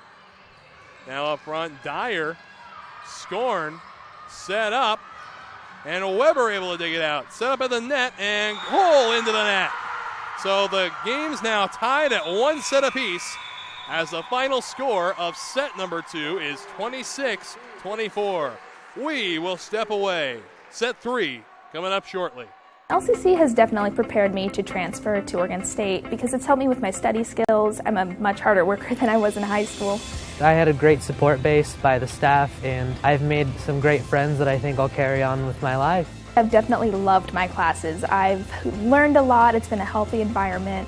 Now up front, Dyer. Scorn set up. And Weber able to dig it out. Set up at the net and Cole into the net. So the game's now tied at 1 set apiece as the final score of set number 2 is 26-24. We will step away. Set 3 coming up shortly. LCC has definitely prepared me to transfer to Oregon State because it's helped me with my study skills. I'm a much harder worker than I was in high school. I had a great support base by the staff, and I've made some great friends that I think I'll carry on with my life. I've definitely loved my classes. I've learned a lot. It's been a healthy environment.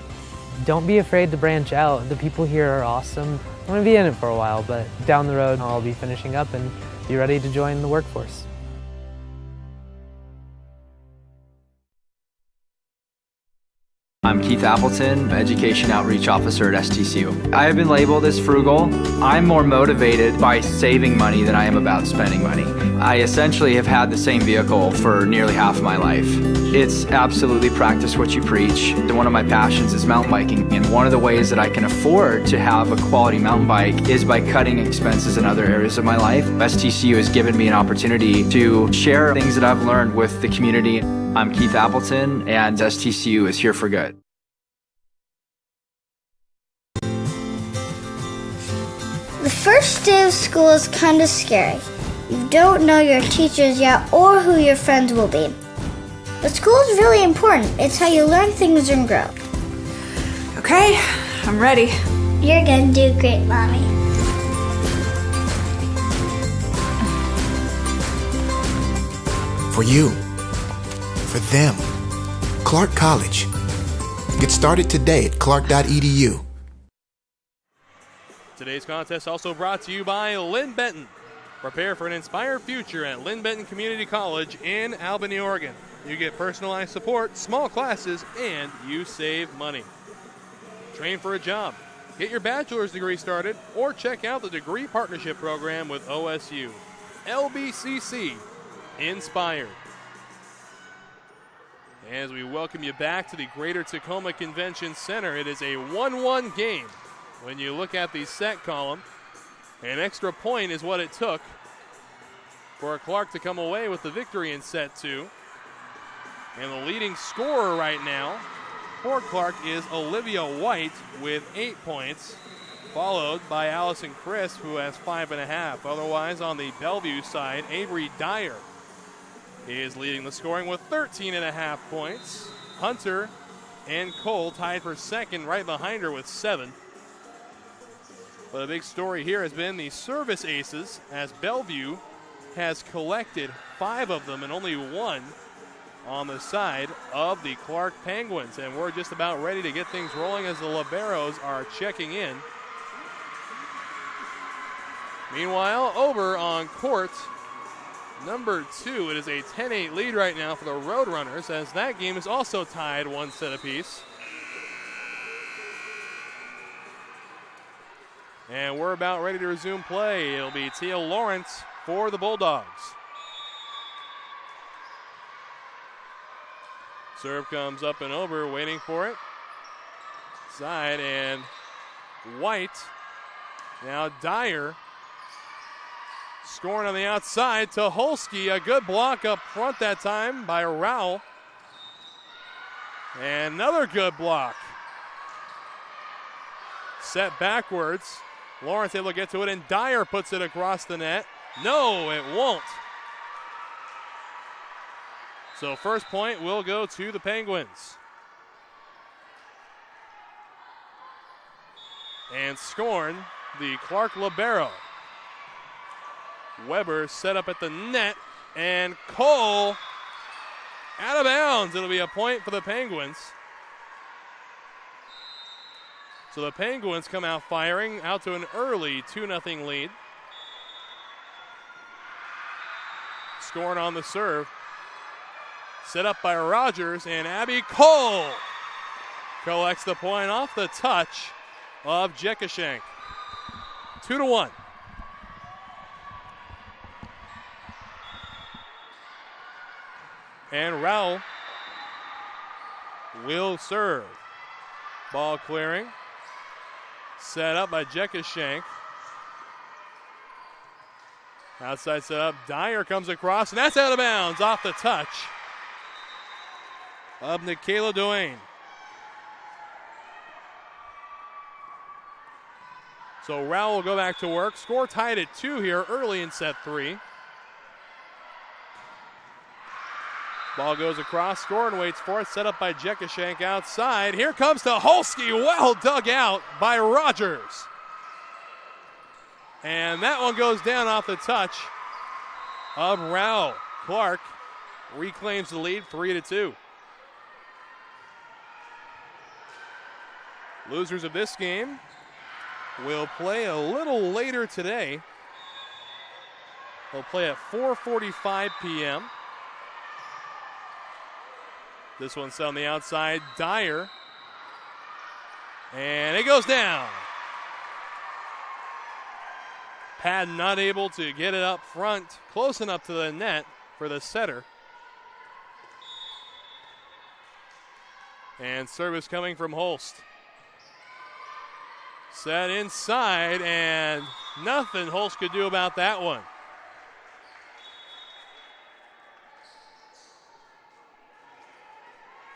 Don't be afraid to branch out. The people here are awesome. I'm going to be in it for a while, but down the road I'll be finishing up and be ready to join the workforce. I'm Keith Appleton, Education Outreach Officer at STCU. I have been labeled as frugal. I'm more motivated by saving money than I am about spending money. I essentially have had the same vehicle for nearly half of my life. It's absolutely practice what you preach. One of my passions is mountain biking, and one of the ways that I can afford to have a quality mountain bike is by cutting expenses in other areas of my life. STCU has given me an opportunity to share things that I've learned with the community. I'm Keith Appleton, and STCU is here for good. The first day of school is kind of scary. You don't know your teachers yet or who your friends will be. But school is really important. It's how you learn things and grow. Okay, I'm ready. You're gonna do great, Mommy. For you. For them. Clark College. Get started today at clark.edu. Today's contest also brought to you by Lynn Benton. Prepare for an inspired future at Lynn Benton Community College in Albany, Oregon. You get personalized support, small classes, and you save money. Train for a job, get your bachelor's degree started, or check out the degree partnership program with OSU. LBCC, inspired. As we welcome you back to the Greater Tacoma Convention Center, it is a 1-1 game. When you look at the set column, an extra point is what it took for Clark to come away with the victory in set 2. And the leading scorer right now for Clark is Olivia White with 8 points, followed by Allison Crisp, who has 5.5. Otherwise, on the Bellevue side, Avery Dyer is leading the scoring with 13.5 points. Hunter and Cole tied for second right behind her with 7. But a big story here has been the service aces, as Bellevue has collected 5 of them and only 1 on the side of the Clark Penguins. And we're just about ready to get things rolling as the liberos are checking in. Meanwhile, over on court number 2, it is a 10-8 lead right now for the Roadrunners, as that game is also tied 1 set apiece. And we're about ready to resume play. It'll be Tia Lawrence for the Bulldogs. Serve comes up and over, waiting for it. Side, and White. Now Dyer. Scoring on the outside to Holski. A good block up front that time by Rowell. And another good block. Set backwards. Lawrence able to get to it, and Dyer puts it across the net. No, it won't. So first point will go to the Penguins. And Scorn, the Clark libero. Weber set up at the net, and Cole out of bounds. It'll be a point for the Penguins. So the Penguins come out firing, out to an early 2-0 lead. Scoring on the serve. Set up by Rogers, and Abby Cole collects the point off the touch of Jekashenk. 2-1. And Rowell will serve. Ball clearing. Set up by Jekashank. Outside set up. Dyer comes across, and that's out of bounds off the touch of Nikayla Duane. So Rowell will go back to work. Score tied at 2 here early in set 3. Ball goes across. Scorin waits for it. Set up by Jekashank outside. Here comes Tucholsky. Well dug out by Rogers. And that one goes down off the touch of Rowell. Clark reclaims the lead 3-2. Losers of this game will play a little later today. They'll play at 4:45 p.m. This one's set on the outside. Dyer. And it goes down. Padden not able to get it up front, close enough to the net for the setter. And service coming from Holst. Set inside, and nothing Holst could do about that one.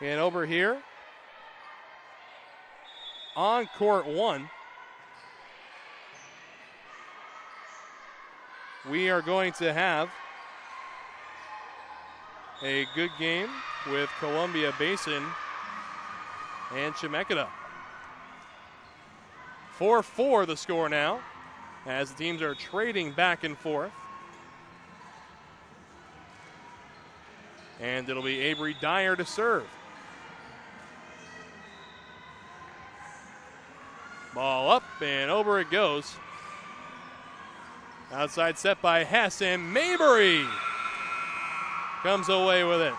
And over here, on court 1, we are going to have a good game with Columbia Basin and Chemeketa. 4-4 the score now, as the teams are trading back and forth. And it'll be Avery Dyer to serve. Ball up and over it goes. Outside set by Hess, and Mabry comes away with it.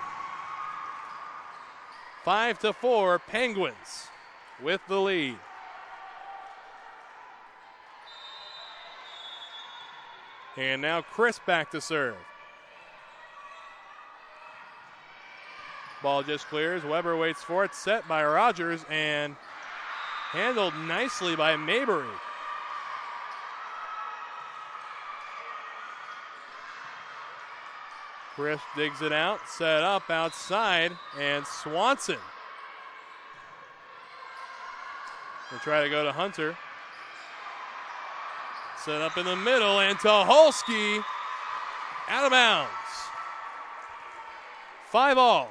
5-4, Penguins with the lead. And now Chris back to serve. Ball just clears. Weber waits for it. Set by Rogers and handled nicely by Mabry. Chris digs it out. Set up outside. And Swanson will try to go to Hunter. Set up in the middle, and Tucholsky out of bounds. 5-all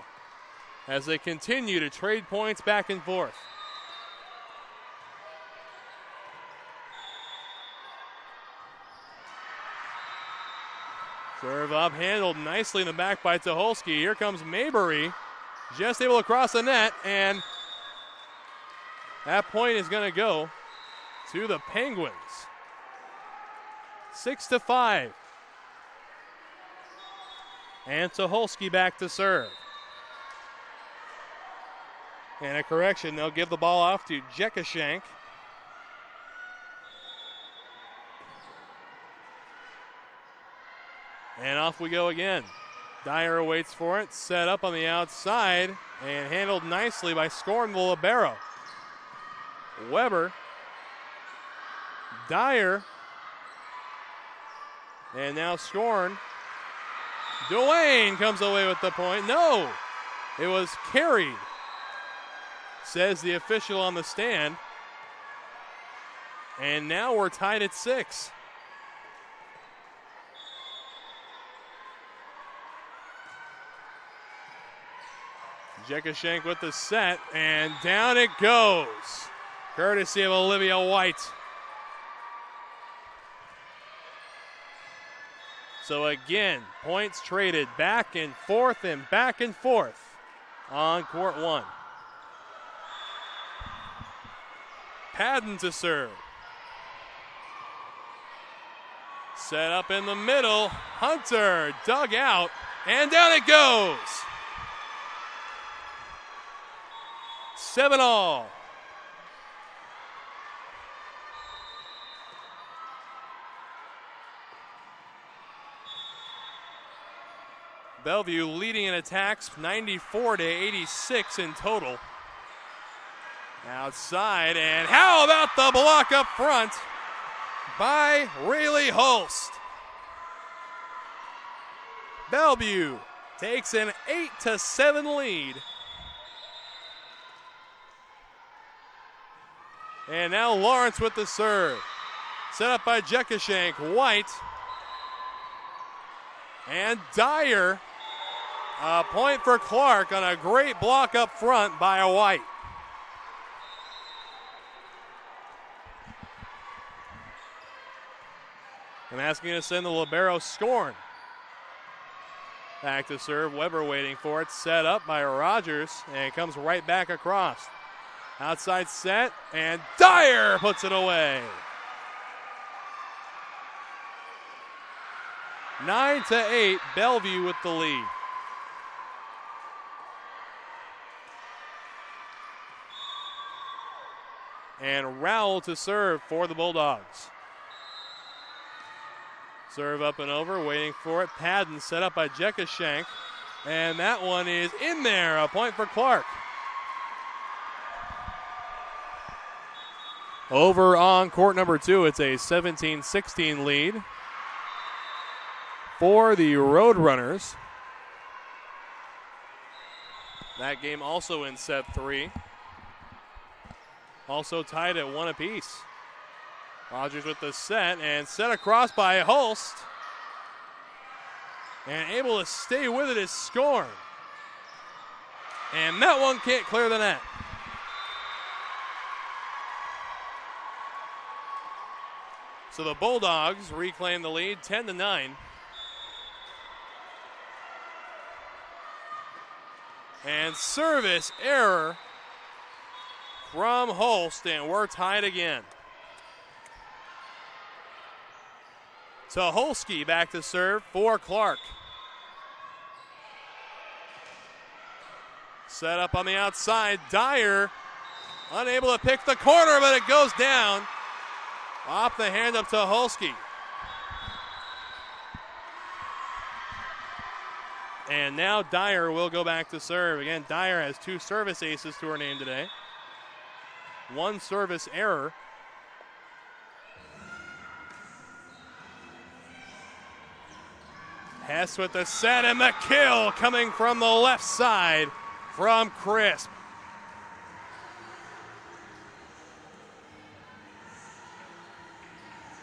as they continue to trade points back and forth. Serve up, handled nicely in the back by Tucholsky. Here comes Mabry, just able to cross the net, and that point is going to go to the Penguins. 6-5. And Tucholsky back to serve. And a correction, they'll give the ball off to Jekashank. And off we go again. Dyer waits for it, set up on the outside, and handled nicely by Scorn the libero. Weber, Dyer, and now Scorn. Duane comes away with the point. No, it was carried, says the official on the stand. And now we're tied at 6. Jekashank with the set, and down it goes, courtesy of Olivia White. So again, points traded back and forth on court 1. Padden to serve. Set up in the middle. Hunter dug out, and down it goes. 7-all. Bellevue leading in attacks 94-86 in total. Outside, and how about the block up front by Rayleigh Holst? Bellevue takes an 8-7 lead. And now Lawrence with the serve. Set up by Jekashank, White, and Dyer. A point for Clark on a great block up front by a White. I'm asking you to send the libero Scorn. Back to serve, Weber waiting for it. Set up by Rogers, and it comes right back across. Outside set, and Dyer puts it away. 9-8, Bellevue with the lead. And Rowell to serve for the Bulldogs. Serve up and over, waiting for it. Padden set up by Jekashank. And that one is in there. A point for Clark. Over on court number 2, it's a 17-16 lead for the Roadrunners. That game also in set 3. Also tied at 1 apiece. Rogers with the set, and set across by Holst. And able to stay with it is Scorn. And that one can't clear the net. So the Bulldogs reclaim the lead, 10-9. And service error from Holst, and we're tied again. Tucholsky back to serve for Clark. Set up on the outside. Dyer unable to pick the corner, but it goes down. Off the hand of Tucholsky. And now Dyer will go back to serve. Again, Dyer has 2 service aces to her name today. 1 service error. Hess with the set, and the kill coming from the left side from Crisp.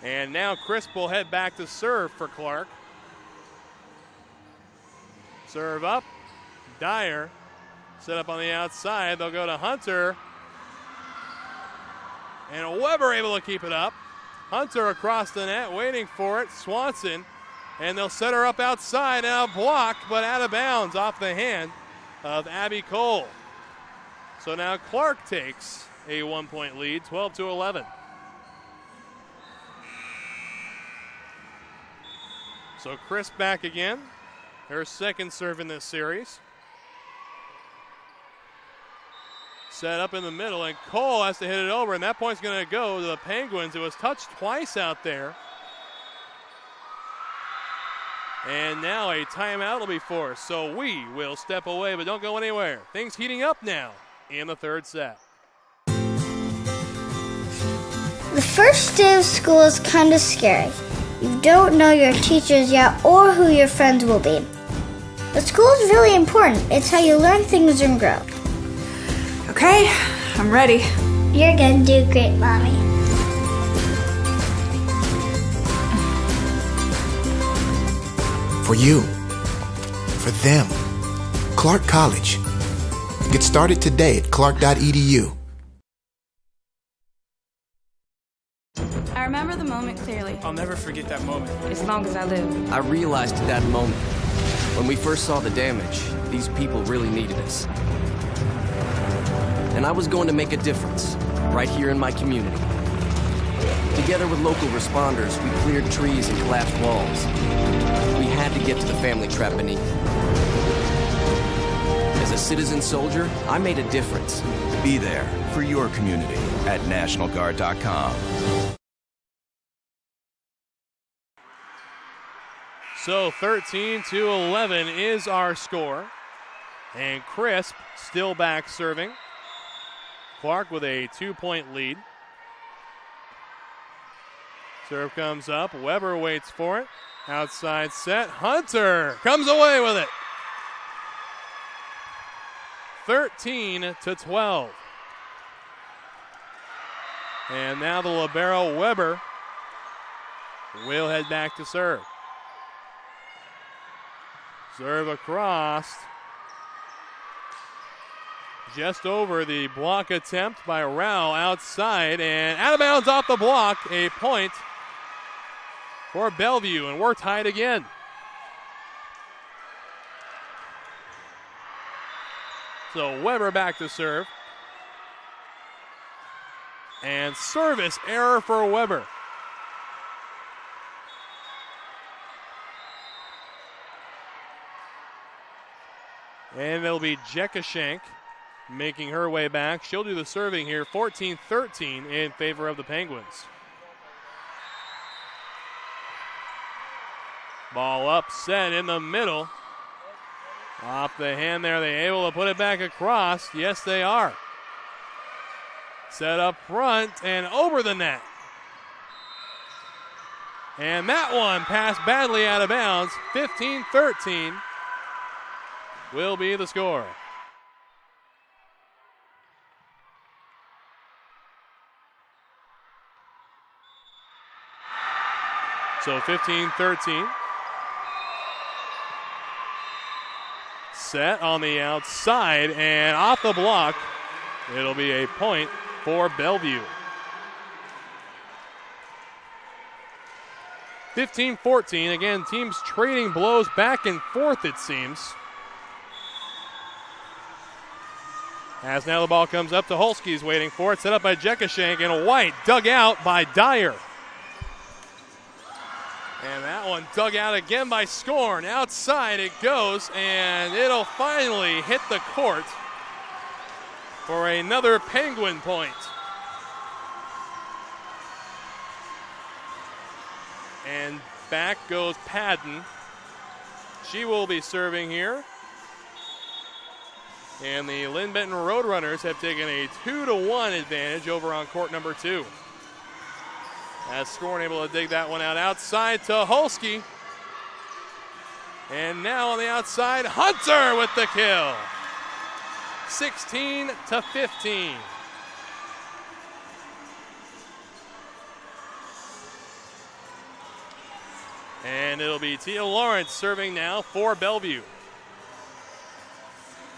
And now Crisp will head back to serve for Clark. Serve up. Dyer set up on the outside. They'll go to Hunter. And Weber able to keep it up. Hunter across the net, waiting for it. Swanson. And they'll set her up outside. Now blocked, but out of bounds off the hand of Abby Cole. So now Clark takes a 1-point lead, 12-11. So Crisp back again. Her second serve in this series. Set up in the middle, and Cole has to hit it over, and that point's going to go to the Penguins. It was touched twice out there. And now a timeout will be forced, so we will step away, but don't go anywhere. Things heating up now in the third set. The first day of school is kind of scary. You don't know your teachers yet or who your friends will be. But school is really important. It's how you learn things and grow. Okay, I'm ready. You're gonna do great, Mommy. For you, for them, Clark College. Get started today at clark.edu. I remember the moment clearly. I'll never forget that moment. As long as I live. I realized at that moment, when we first saw the damage, these people really needed us. And I was going to make a difference, right here in my community. Together with local responders, we cleared trees and collapsed walls. We had to get to the family trapped beneath. As a citizen soldier, I made a difference. Be there for your community at NationalGuard.com. So 13-11 is our score. And Crisp still back serving. Clark with a 2-point lead. Serve comes up. Weber waits for it. Outside set. Hunter comes away with it. 13-12. And now the libero Weber will head back to serve. Serve across. Just over the block attempt by Rao outside and out of bounds off the block. A point for Bellevue, and we're tied again. So Weber back to serve. And service error for Weber. And it'll be Jekashank making her way back. She'll do the serving here, 14-13 in favor of the Penguins. Ball up, set in the middle. Off the hand there, they able to put it back across. Yes, they are. Set up front and over the net. And that one passed badly out of bounds. 15-13 will be the score. So 15-13. Set on the outside and off the block. It'll be a point for Bellevue. 15-14. Again, teams trading blows back and forth, it seems. As now the ball comes up to Holski's waiting for it. Set up by Jekashank and White. Dug out by Dyer. And that one dug out again by Scorn. Outside it goes, and it'll finally hit the court for another Penguin point. And back goes Padden. She will be serving here. And the Lynn Benton Roadrunners have taken a 2-1 advantage over on court number 2. As Scorn able to dig that one out outside to Holski. And now on the outside, Hunter with the kill. 16-15. And it'll be Tia Lawrence serving now for Bellevue.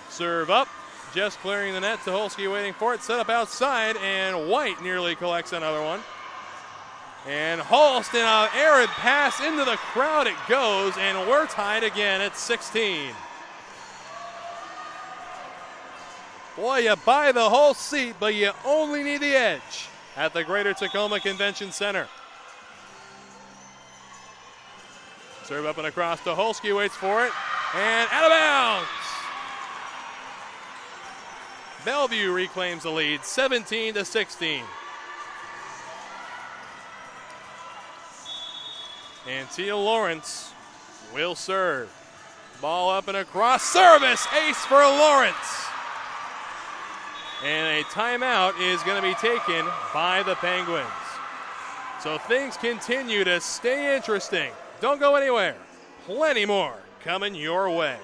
Serve up, just clearing the net to Holski waiting for it. Set up outside, and White nearly collects another one. And Holst in an errant pass into the crowd it goes, and we're tied again at 16. Boy, you buy the whole seat, but you only need the edge at the Greater Tacoma Convention Center. Serve up and across to Holski, waits for it, and out of bounds. Bellevue reclaims the lead, 17-16. And Tia Lawrence will serve. Ball up and across. Service. Ace for Lawrence. And a timeout is going to be taken by the Penguins. So things continue to stay interesting. Don't go anywhere. Plenty more coming your way.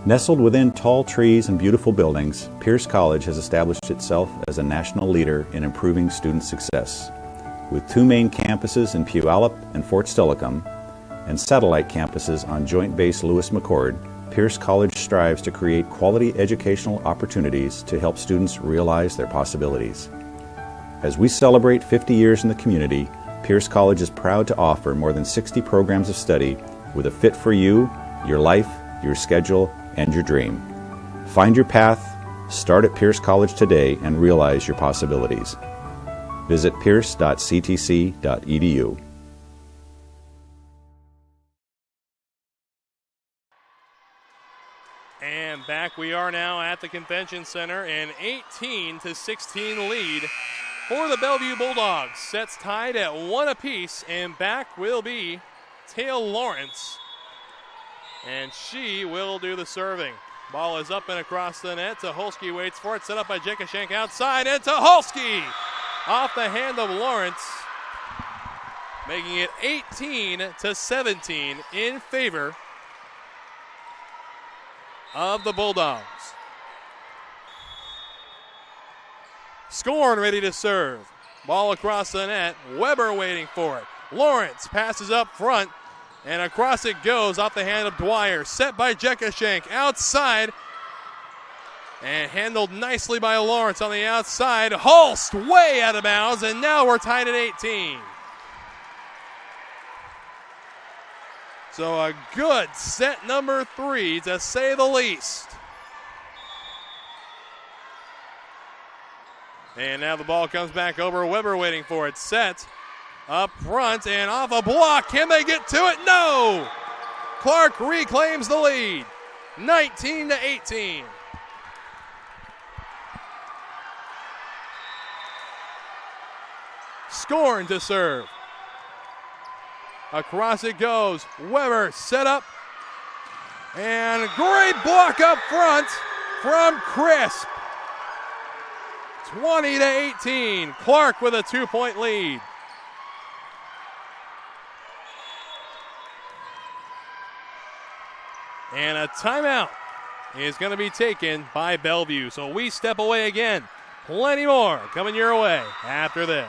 Nestled within tall trees and beautiful buildings, Pierce College has established itself as a national leader in improving student success. With 2 main campuses in Puyallup and Fort Steilacoom, and satellite campuses on Joint Base Lewis-McChord, Pierce College strives to create quality educational opportunities to help students realize their possibilities. As we celebrate 50 years in the community, Pierce College is proud to offer more than 60 programs of study with a fit for you, your life, your schedule, and your dream. Find your path, start at Pierce College today, and realize your possibilities. Visit pierce.ctc.edu. And And back we are now at the Convention Center, an 18-16 lead for the Bellevue Bulldogs. Sets tied at 1 apiece, and back will be Tail Lawrence. And she will do the serving. Ball is up and across the net. Tucholsky waits for it. Set up by Jekashenk outside. And Tucholsky off the hand of Lawrence, making it 18-17 in favor of the Bulldogs. Scorn ready to serve. Ball across the net. Weber waiting for it. Lawrence passes up front, and across it goes off the hand of Dwyer. Set by Jekashenk outside, and handled nicely by Lawrence on the outside. Hulst way out of bounds, and now we're tied at 18. So a good set number 3, to say the least. And now the ball comes back over. Weber waiting for it. Set up front and off a block. Can they get to it? No! Clark reclaims the lead. 19-18. Scorn to serve. Across it goes. Weber set up. And great block up front from Crisp. 20-18. Clark with a 2-point lead. And a timeout is going to be taken by Bellevue. So we step away again. Plenty more coming your way after this.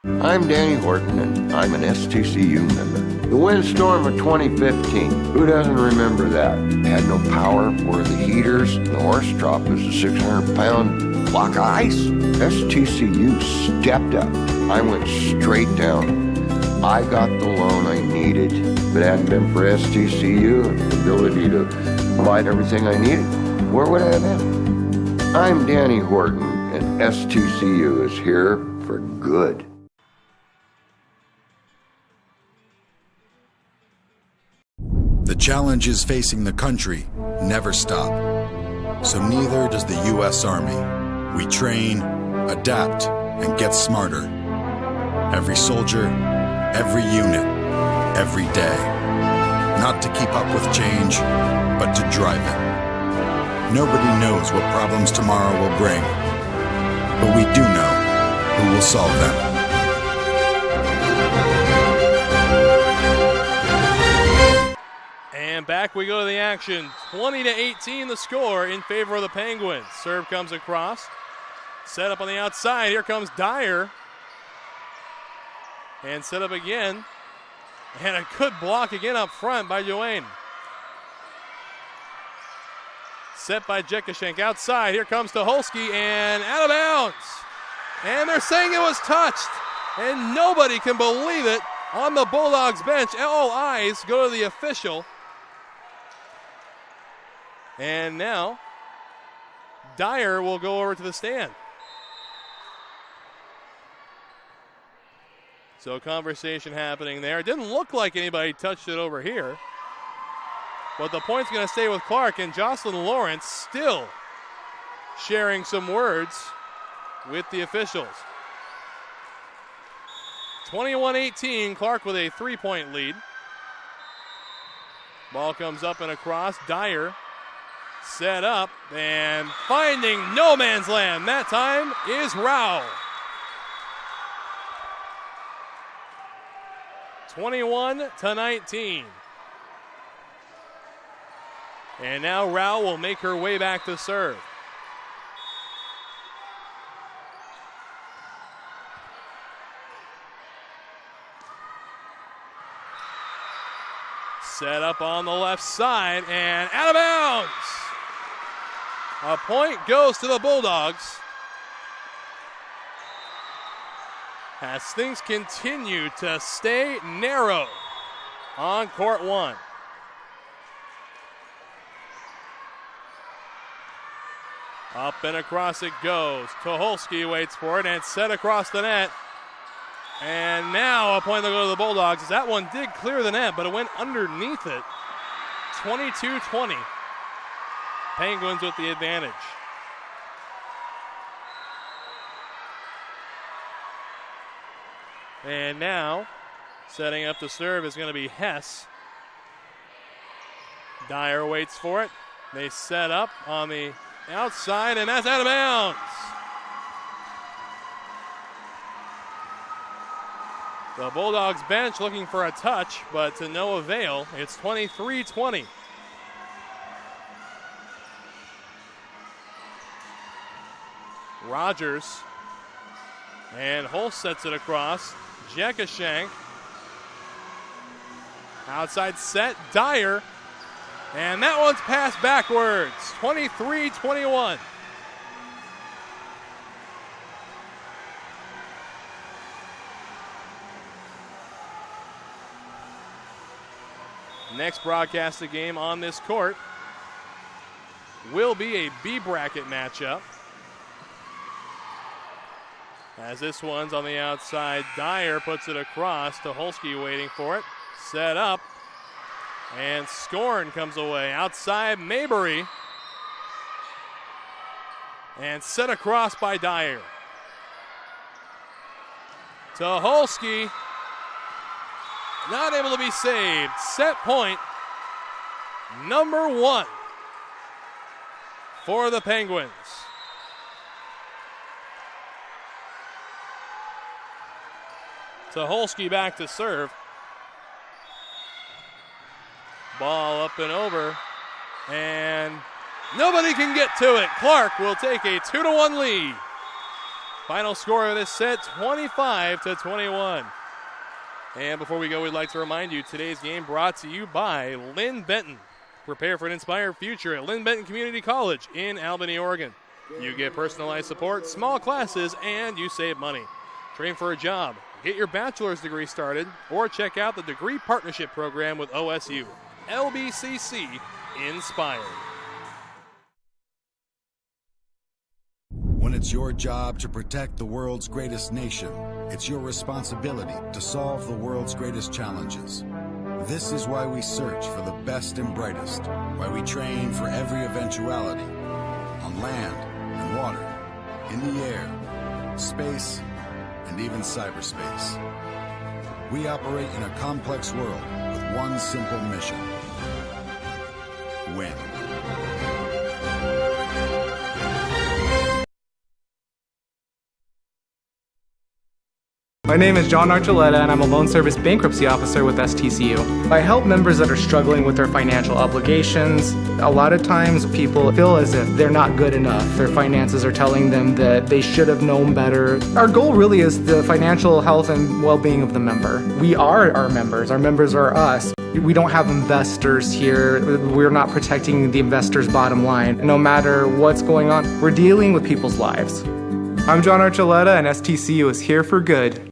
I'm Danny Horton, and I'm an STCU member. The windstorm of 2015, who doesn't remember that? Had no power, where the heaters, the horse trough was a 600-pound block of ice. STCU stepped up. I went straight down. I got the loan I needed. If it hadn't been for STCU and the ability to provide everything I needed, where would I have been? I'm Danny Horton, and STCU is here for good. The challenges facing the country never stop. So neither does the U.S. Army. We train, adapt, and get smarter. Every soldier, every unit, every day. Not to keep up with change, but to drive it. Nobody knows what problems tomorrow will bring, but we do know who will solve them. And back we go to the action. 20-18 the score in favor of the Penguins. Serve comes across. Set up on the outside. Here comes Dyer. And set up again. And a good block again up front by Joanne. Set by Jekashenk outside. Here comes Tucholsky and out of bounds. And they're saying it was touched. And nobody can believe it on the Bulldogs bench. All eyes go to the official. And now, Dyer will go over to the stand. So conversation happening there. It didn't look like anybody touched it over here. But the point's going to stay with Clark, and Jocelyn Lawrence still sharing some words with the officials. 21-18, Clark with a 3-point lead. Ball comes up and across. Dyer set up and finding no man's land. That time is Rao. 21-19. And now Rao will make her way back to serve. Set up on the left side and out of bounds. A point goes to the Bulldogs as things continue to stay narrow on court one. Up and across it goes. Tucholsky waits for it and set across the net. And now a point will go to the Bulldogs. That one did clear the net, but it went underneath it. 22-20. Penguins with the advantage. And now, setting up to serve is going to be Hess. Dyer waits for it. They set up on the outside, and that's out of bounds. The Bulldogs bench looking for a touch, but to no avail. It's 23-20. Rogers and Holst sets it across. Jekashank. Outside set, Dyer. And that one's passed backwards. 23-21. Next broadcasted game on this court will be a B bracket matchup. As this one's on the outside, Dyer puts it across to Holsky waiting for it. Set up. And Scorn comes away. Outside, Mabry. And set across by Dyer. To Holsky. Not able to be saved. Set point number 1 for the Penguins. Tucholsky back to serve. Ball up and over. And nobody can get to it. Clark will take a 2-1 lead. Final score of this set, 25-21. And before we go, we'd like to remind you today's game brought to you by Lynn Benton. Prepare for an inspired future at Lynn Benton Community College in Albany, Oregon. You get personalized support, small classes, and you save money. Train for a job, get your bachelor's degree started, or check out the Degree Partnership Program with OSU. LBCC Inspired. When it's your job to protect the world's greatest nation, it's your responsibility to solve the world's greatest challenges. This is why we search for the best and brightest, why we train for every eventuality, on land and water, in the air, space, and even cyberspace. We operate in a complex world with one simple mission: win. My name is John Archuleta, and I'm a loan service bankruptcy officer with STCU. I help members that are struggling with their financial obligations. A lot of times people feel as if they're not good enough. Their finances are telling them that they should have known better. Our goal really is the financial health and well-being of the member. We are our members. Our members are us. We don't have investors here. We're not protecting the investor's bottom line. No matter what's going on, we're dealing with people's lives. I'm John Archuleta, and STCU is here for good.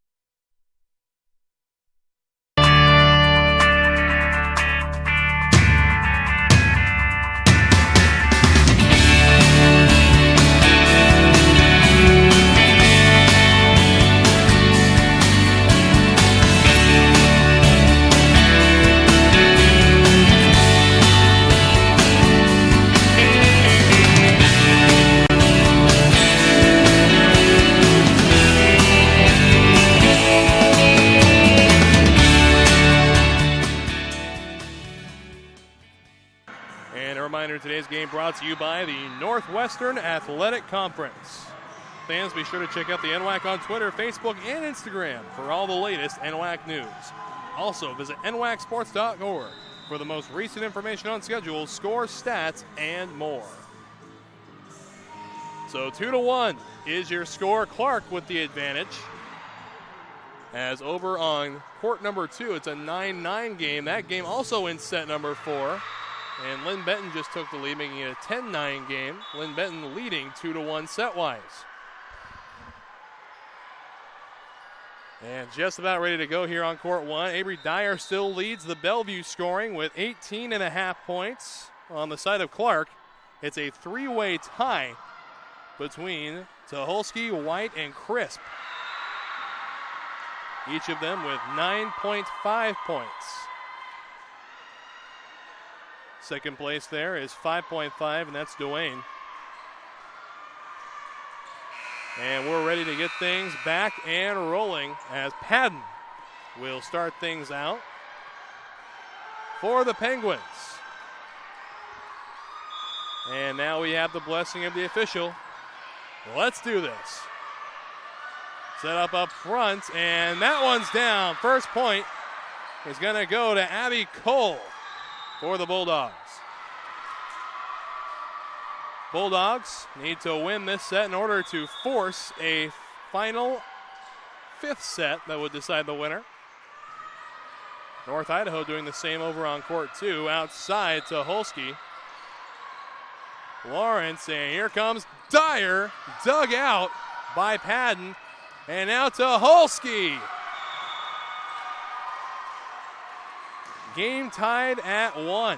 Today's game brought to you by the Northwestern Athletic Conference. Fans, be sure to check out the NWAC on Twitter, Facebook, and Instagram for all the latest NWAC news. Also, visit NWACsports.org for the most recent information on schedules, scores, stats, and more. So 2-1 is your score. Clark with the advantage. As over on court number 2, it's a 9-9 game. That game also in set number 4. And Lynn Benton just took the lead, making it a 10-9 game. Lynn Benton leading 2-1 set-wise. And just about ready to go here on court 1. Avery Dyer still leads the Bellevue scoring with 18.5 points. On the side of Clark, it's a three-way tie between Tucholsky, White, and Crisp. Each of them with 9.5 points. Second place there is 5.5, and that's Dwayne. And we're ready to get things back and rolling as Padden will start things out for the Penguins. And now we have the blessing of the official. Let's do this. Set up front, and that one's down. First point is going to go to Abby Cole for the Bulldogs. Bulldogs need to win this set in order to force a final fifth set that would decide the winner. North Idaho doing the same over on court two. Outside to Holsky. Lawrence, and here comes Dyer, dug out by Padden, and now to Holsky. Game tied at 1.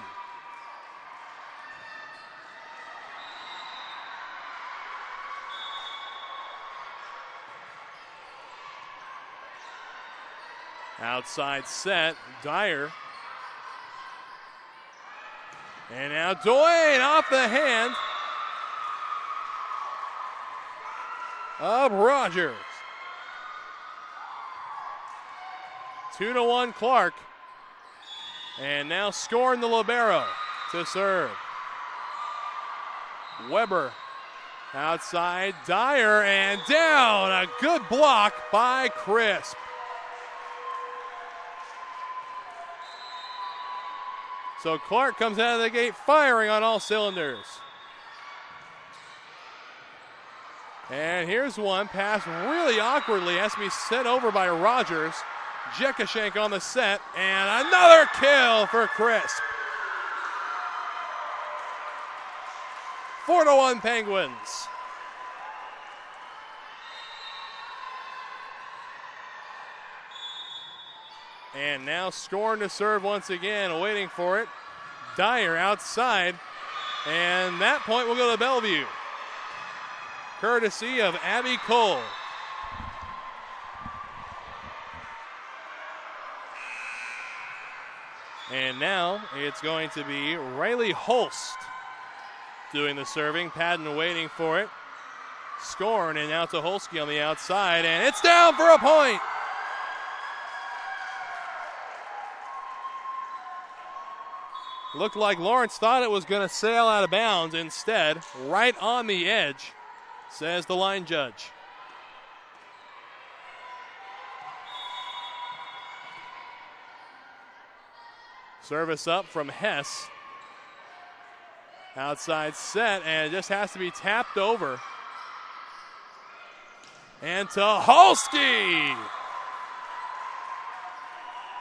Outside set, Dyer. And now Dwayne off the hand of Rogers. 2-1 Clark. And now scoring the libero to serve. Weber outside, Dyer, and down. A good block by Crisp. So Clark comes out of the gate firing on all cylinders. And here's one passed really awkwardly, has to be sent over by Rogers. Jekashenk on the set, and another kill for Crisp. 4-1 Penguins. And now scoring to serve once again, waiting for it. Dyer outside, and that point will go to Bellevue. Courtesy of Abby Cole. And now it's going to be Riley Holst doing the serving. Padden waiting for it. Scoring, and now to Holsky on the outside, and it's down for a point. Looked like Lawrence thought it was going to sail out of bounds. Instead, right on the edge, says the line judge. Service up from Hess. Outside set, and it just has to be tapped over. And to Holsky.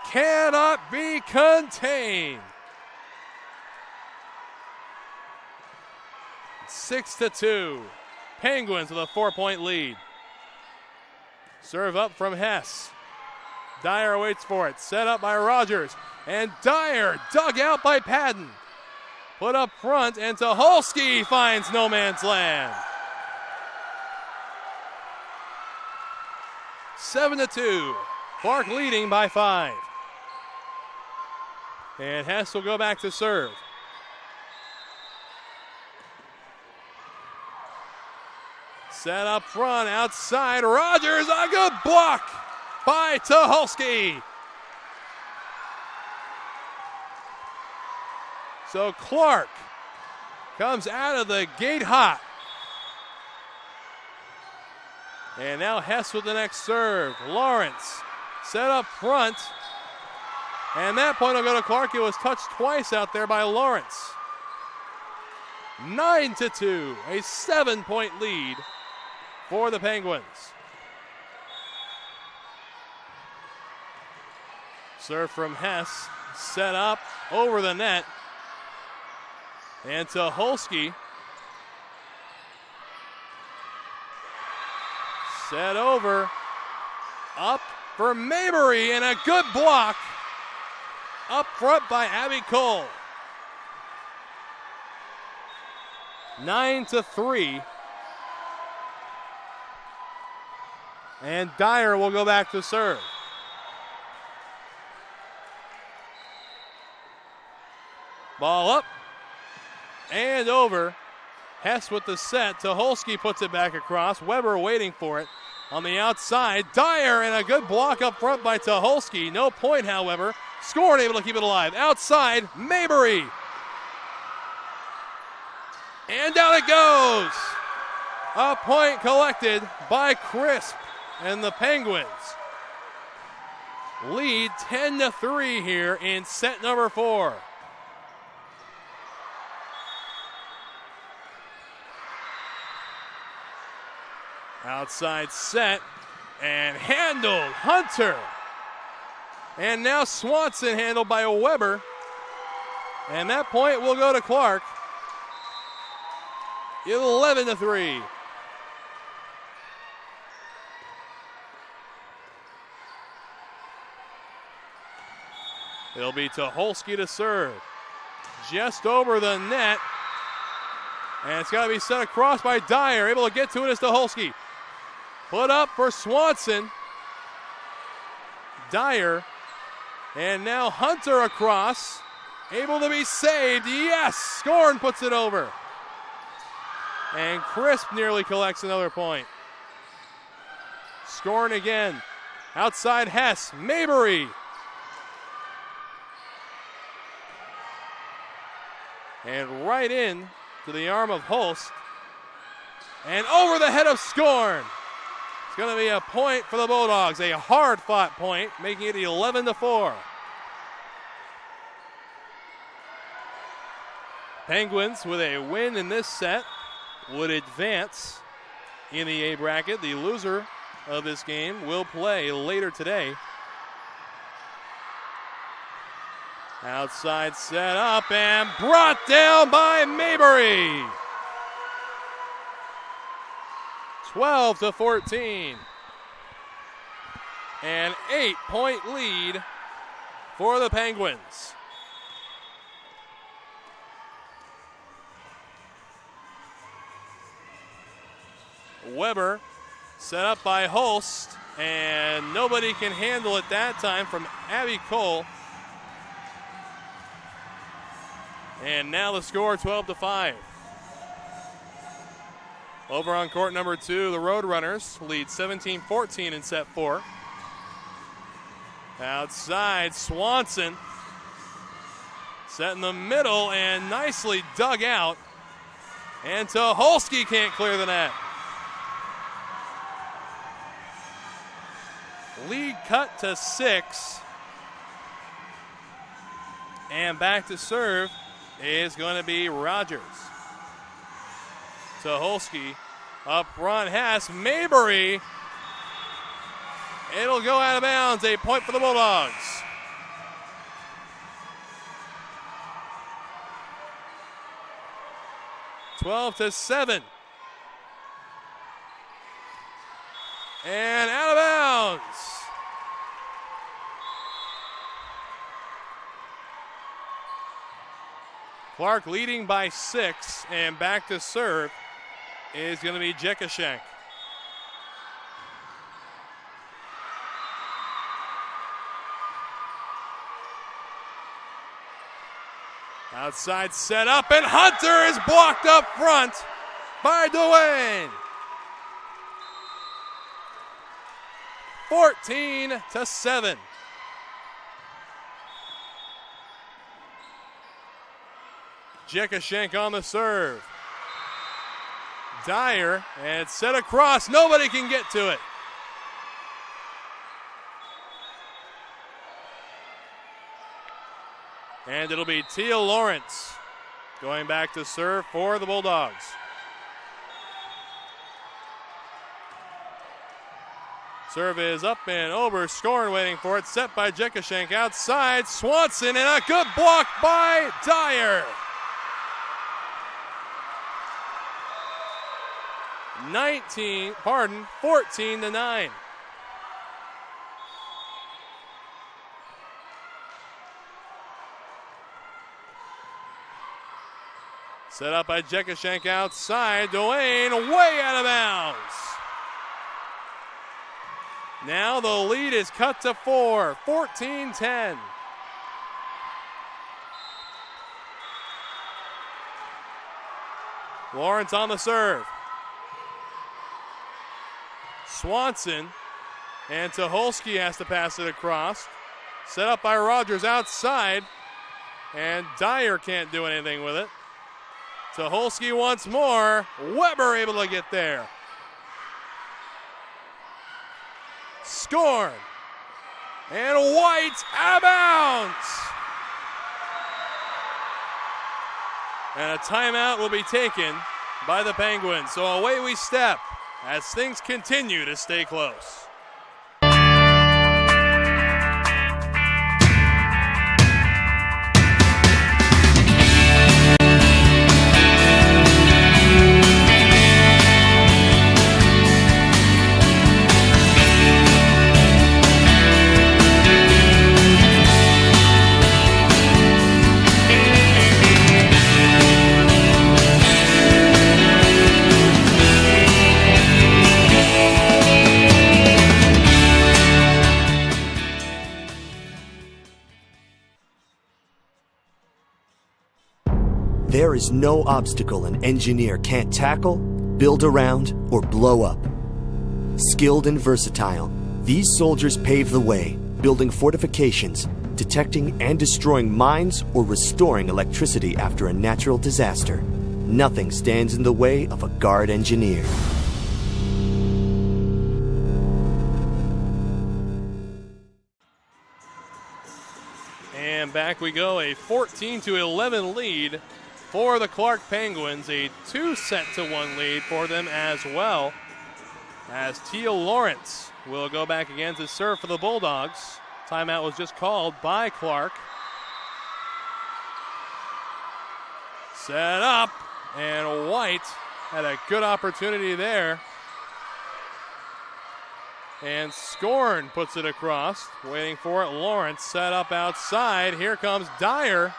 Cannot be contained. 6-2. Penguins with a 4-point lead. Serve up from Hess. Dyer waits for it. Set up by Rogers. And Dyer dug out by Padden. Put up front, and to Holsky finds no man's land. 7-2. Clark leading by 5. And Hess will go back to serve. Set up front, outside, Rogers, a good block by Tucholsky. So Clark comes out of the gate hot. And now Hess with the next serve. Lawrence set up front. And that point will go to Clark. It was touched twice out there by Lawrence. 9-2, a 7-point lead for the Penguins. Serve from Hess, set up over the net. And Tucholsky set over, up for Mabry, and a good block up front by Abby Cole. 9-3. And Dyer will go back to serve. Ball up, and over. Hess with the set. Tucholsky puts it back across. Weber waiting for it on the outside. Dyer, and a good block up front by Tucholsky. No point, however. Scorn able to keep it alive. Outside, Mabry. And down it goes. A point collected by Crisp and the Penguins. Lead 10-3 here in set number 4. Outside set and handled. Hunter. And now Swanson handled by Weber. And that point will go to Clark. 11-3. It'll be Tucholsky to serve. Just over the net. And it's got to be set across by Dyer. Able to get to it is Tucholsky. Put up for Swanson. Dyer. And now Hunter across. Able to be saved. Yes! Scorn puts it over. And Crisp nearly collects another point. Scorn again. Outside Hess. Mabry. And right in to the arm of Holst. And over the head of Scorn. It's going to be a point for the Bulldogs. A hard-fought point, making it 11-4. Penguins with a win in this set would advance in the A bracket. The loser of this game will play later today. Outside set up and brought down by Mabry. 12-14. An 8-point lead for the Penguins. Weber set up by Holst, and nobody can handle it that time from Abby Cole. And now the score 12-5. Over on court number 2, the Roadrunners lead 17-14 in set 4. Outside, Swanson set in the middle and nicely dug out. And Tucholsky can't clear the net. Lead cut to 6. And back to serve is going to be Rogers. Tucholsky up front has Mabry. It'll go out of bounds. A point for the Bulldogs. (12-7). And out of bounds. Clark leading by 6, and back to serve is going to be Jekashenk. Outside set up, and Hunter is blocked up front by Dwayne. 14-7. Jekashenk on the serve. Dyer, and it's set across. Nobody can get to it. And it'll be Tia Lawrence going back to serve for the Bulldogs. Serve is up and over. Scorn waiting for it. Set by Jekashenk outside. Swanson, and a good block by Dyer. 14-9. Set up by Jekashenk outside. Dwayne way out of bounds. Now the lead is cut to 4, 14-10. Lawrence on the serve. Swanson and Tucholsky has to pass it across. Set up by Rogers outside, and Dyer can't do anything with it. Tucholsky once more. Weber able to get there. Scorn. And White out of bounds. And a timeout will be taken by the Penguins. So away we step as things continue to stay close. There is no obstacle an engineer can't tackle, build around, or blow up. Skilled and versatile, these soldiers pave the way, building fortifications, detecting and destroying mines, or restoring electricity after a natural disaster. Nothing stands in the way of a guard engineer. And back we go, a 14-11 lead for the Clark Penguins, a 2-1 lead for them as well, as Teal Lawrence will go back again to serve for the Bulldogs. Timeout was just called by Clark. Set up, and White had a good opportunity there. And Scorn puts it across, waiting for it. Lawrence set up outside. Here comes Dyer.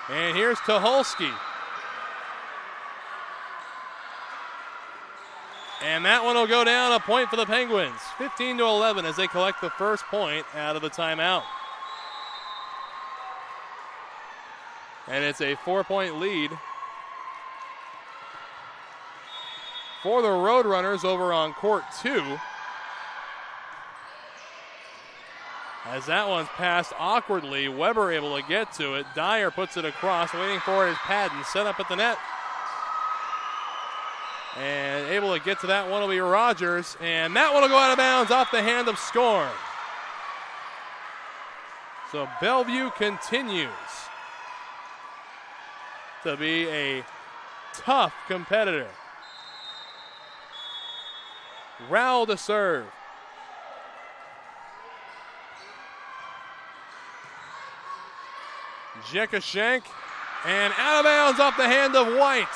And here's Tucholsky. And that one will go down, a point for the Penguins. 15-11 as they collect the first point out of the timeout. And it's a 4-point lead for the Roadrunners over on court 2. As that one's passed awkwardly, Weber able to get to it. Dyer puts it across, waiting for his Padden, set up at the net. And able to get to that one will be Rogers, and that one will go out of bounds off the hand of Scorn. So Bellevue continues to be a tough competitor. Rowell to serve. Jekashenk, and out of bounds off the hand of White.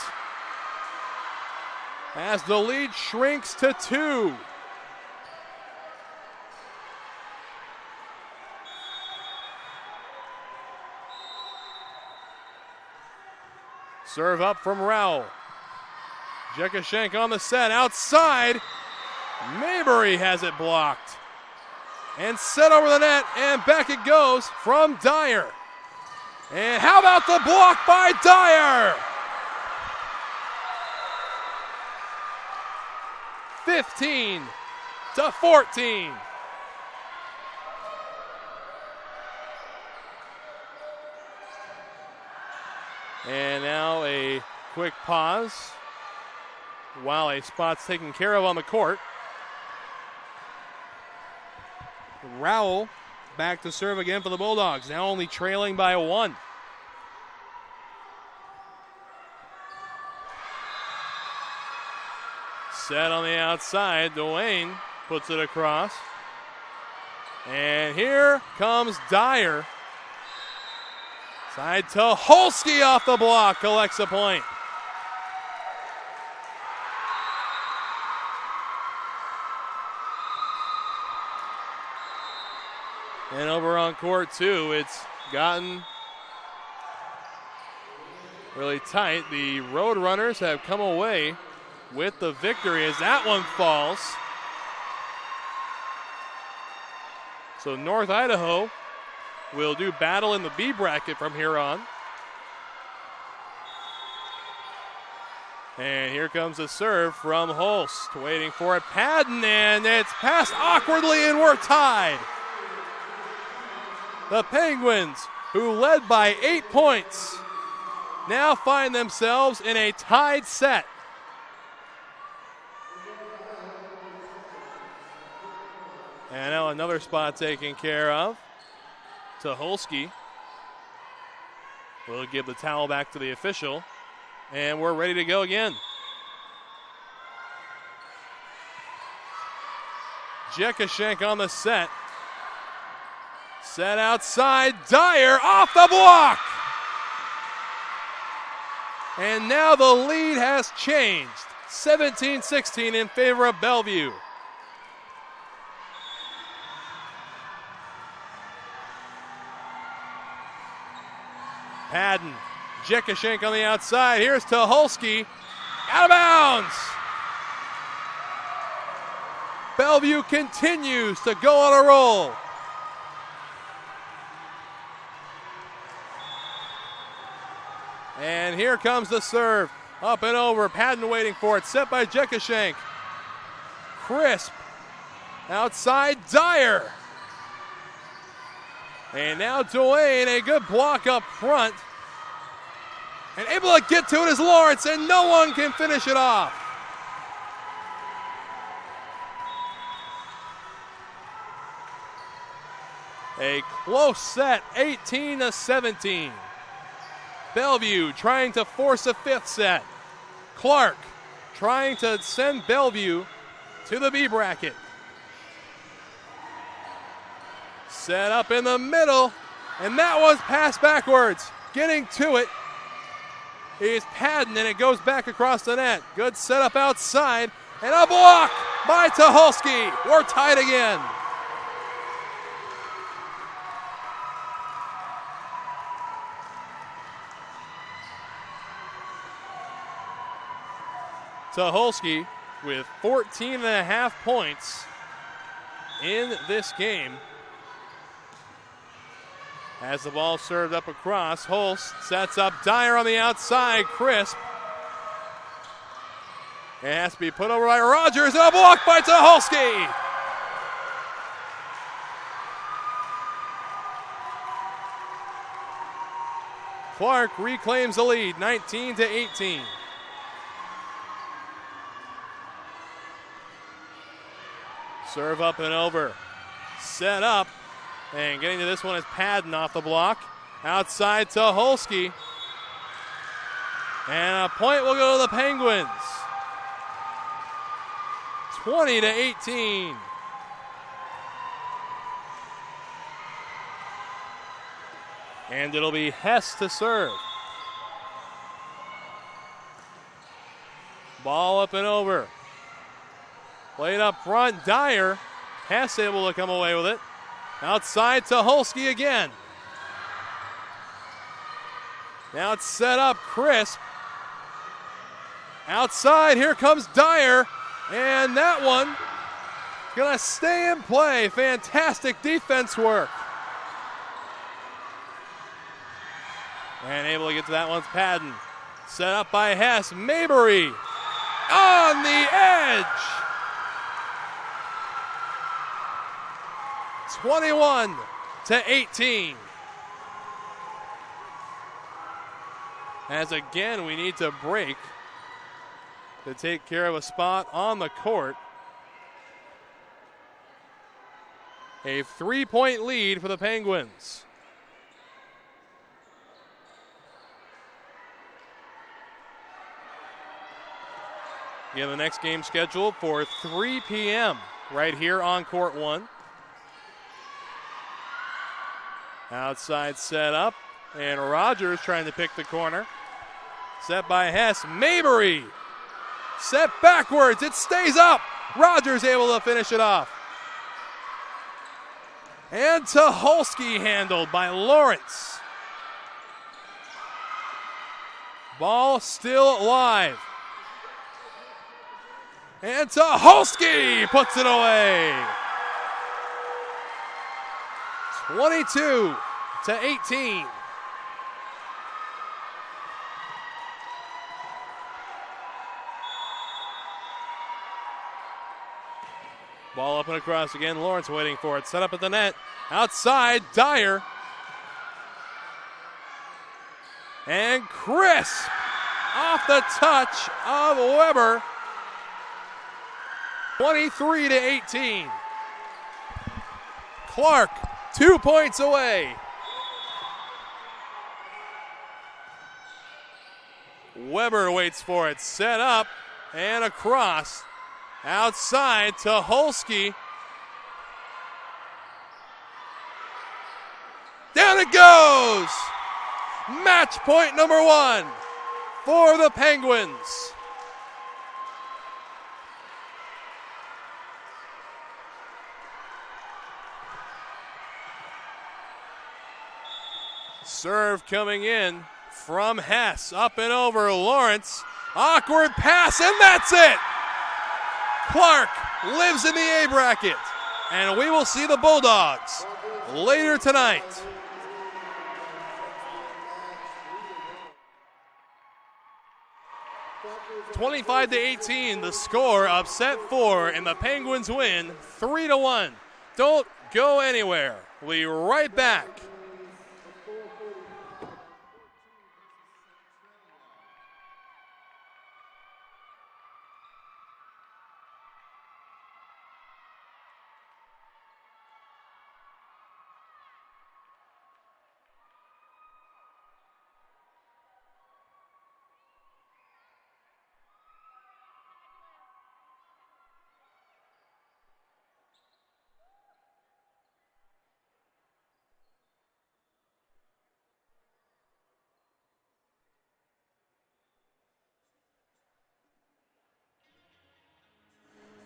As the lead shrinks to 2. Serve up from Rowell. Jekashenk on the set, outside. Maybury has it blocked. And set over the net, and back it goes from Dyer. And how about the block by Dyer? 15-14. And now a quick pause while a spot's taken care of on the court. Rowell back to serve again for the Bulldogs, now only trailing by 1. Set on the outside, Dwayne puts it across. And here comes Dyer. Side to Holsky off the block, collects a point. And over on court 2, it's gotten really tight. The Roadrunners have come away with the victory as that one falls. So North Idaho will do battle in the B bracket from here on. And here comes a serve from Holst. Waiting for it, Padden, and it's passed awkwardly, and we're tied. The Penguins, who led by 8 points, now find themselves in a tied set. And now another spot taken care of. Tucholsky will give the towel back to the official. And we're ready to go again. Jekashenk on the set. Set outside, Dyer off the block! And now the lead has changed. 17-16 in favor of Bellevue. Padden, Jekashenk on the outside. Here's Tucholsky. Out of bounds. Bellevue continues to go on a roll. And here comes the serve. Up and over. Padden waiting for it. Set by Jekashenk. Crisp. Outside Dyer. And now Duane, a good block up front. And able to get to it is Lawrence, and no one can finish it off. A close set, 18-17. Bellevue trying to force a fifth set. Clark trying to send Bellevue to the B bracket. Set up in the middle, and that was passed backwards. Getting to it is Padden, and it goes back across the net. Good setup outside, and a block by Tucholsky. We're tied again. Tucholsky with 14.5 points in this game. As the ball served up across, Holst sets up Dyer on the outside. Crisp. It has to be put over by Rogers, and a block by Tucholsky. Clark reclaims the lead, 19-18. Serve up and over. Set up. And getting to this one is Padden off the block. Outside Tucholsky. And a point will go to the Penguins. 20-18. And it'll be Hess to serve. Ball up and over. Played up front, Dyer. Hess able to come away with it. Outside Tucholsky again. Now it's set up, Crisp. Outside, here comes Dyer. And that one gonna stay in play. Fantastic defense work. And able to get to that one's Padden. Set up by Hess. Mabry on the edge. 21-18. As again, we need to break to take care of a spot on the court. A 3-point lead for the Penguins. Again, the next game scheduled for 3 p.m. right here on Court 1. Outside set up, and Rogers trying to pick the corner. Set by Hess. Mabry set backwards. It stays up. Rogers able to finish it off. And Tucholsky handled by Lawrence. Ball still live. And Tucholsky puts it away. 22-18. Ball up and across again. Lawrence waiting for it. Set up at the net. Outside, Dyer. And Chris off the touch of Weber. 23-18. Clark, 2 points away. Weber waits for it. Set up and across. Outside to Holsky. Down it goes! Match point number 1 for the Penguins. Serve coming in from Hess. Up and over Lawrence. Awkward pass, and that's it! Clark lives in the A bracket, and we will see the Bulldogs later tonight. (25-18) the score, upset 4, and the Penguins win 3-1. Don't go anywhere. We'll be right back.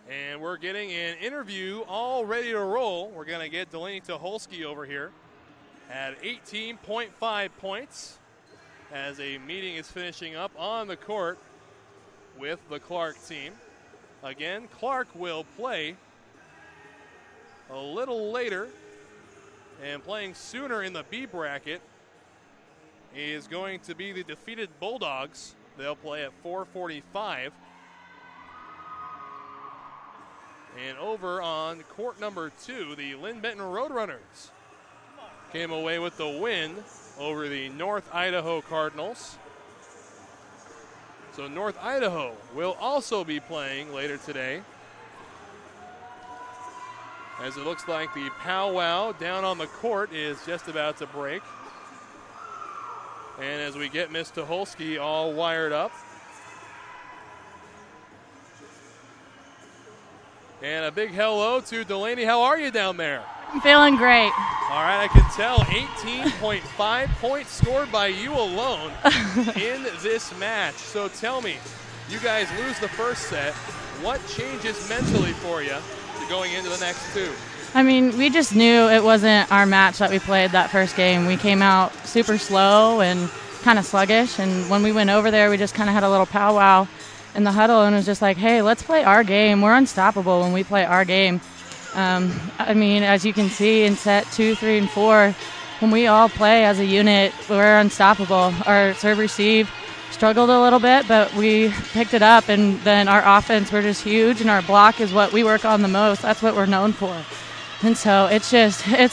And we're getting an interview all ready to roll. We're going to get Delaney Tucholsky over here at 18.5 points as a meeting is finishing up on the court with the Clark team. Again, Clark will play a little later, and playing sooner in the B bracket is going to be the defeated Bulldogs. They'll play at 4:45. And over on court number 2, the Lynn Benton Roadrunners came away with the win over the North Idaho Cardinals. So North Idaho will also be playing later today, as it looks like the powwow down on the court is just about to break. And as we get Miss Tucholsky all wired up. And a big hello to Delaney. How are you down there? I'm feeling great. All right, I can tell 18.5 points scored by you alone in this match. So tell me, you guys lose the first set. What changes mentally for you to going into the next 2? I mean, we just knew it wasn't our match that we played that first game. We came out super slow and kind of sluggish, and when we went over there, we just kind of had a little powwow in the huddle and was just like, hey, let's play our game. We're unstoppable when we play our game. I mean, as you can see in set 2, 3, and 4, when we all play as a unit, we're unstoppable. Our serve receive struggled a little bit, but we picked it up, and then our offense, we're just huge, and our block is what we work on the most. That's what we're known for. And so it's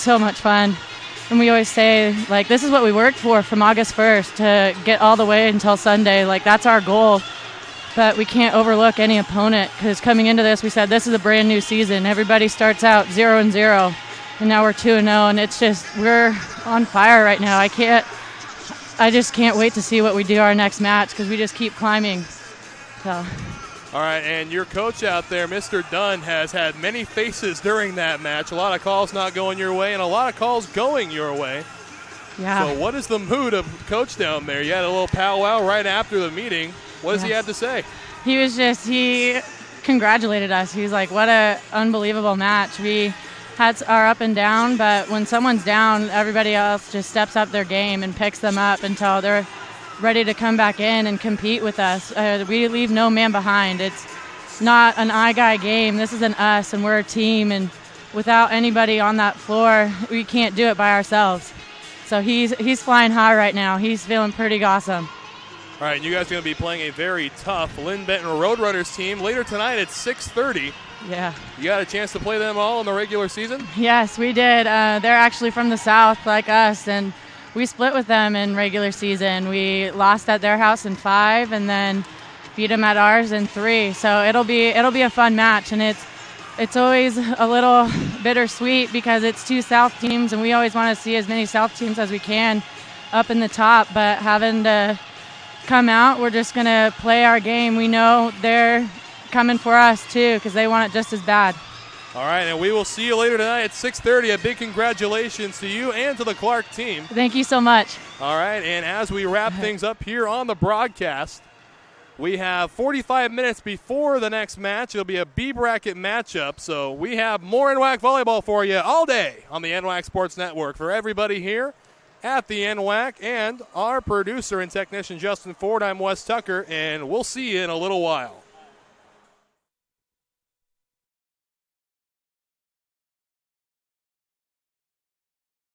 so much fun. And we always say, like, this is what we worked for from August 1st to get all the way until Sunday. Like, that's our goal. But we can't overlook any opponent, because coming into this, we said this is a brand new season. Everybody starts out 0-0, and now we're 2-0, and it's just, we're on fire right now. I just can't wait to see what we do our next match, because we just keep climbing. So. All right, and your coach out there, Mr. Dunn, has had many faces during that match. A lot of calls not going your way, and a lot of calls going your way. Yeah. So what is the mood of Coach down there? You had a little powwow right after the meeting. What does he have to say? He congratulated us. He was like, what a unbelievable match. We had our up and down, but when someone's down, everybody else just steps up their game and picks them up until they're ready to come back in and compete with us. We leave no man behind. It's not an I guy game. This is an us, and we're a team, and without anybody on that floor, we can't do it by ourselves. So he's flying high right now. He's feeling pretty awesome. All right, you guys are going to be playing a very tough Lynn Benton Roadrunners team later tonight at 6:30 Yeah. You got a chance to play them all in the regular season? Yes, we did. They're actually from the South like us, and we split with them in regular season. We lost at their house in 5 and then beat them at ours in 3. So it'll be a fun match, and it's always a little bittersweet because it's 2 South teams, and we always want to see as many South teams as we can up in the top. But having to come out, we're just going to play our game. We know they're coming for us too because they want it just as bad. All right, and we will see you later tonight at 6:30. A big congratulations to you and to the Clark team. Thank you so much. All right, and as we wrap things up here on the broadcast, we have 45 minutes before the next match. It'll be a B bracket matchup, so we have more NWAC volleyball for you all day on the NWAC Sports Network. For everybody here at the NWAC and our producer and technician Justin Ford, I'm Wes Tucker, and we'll see you in a little while.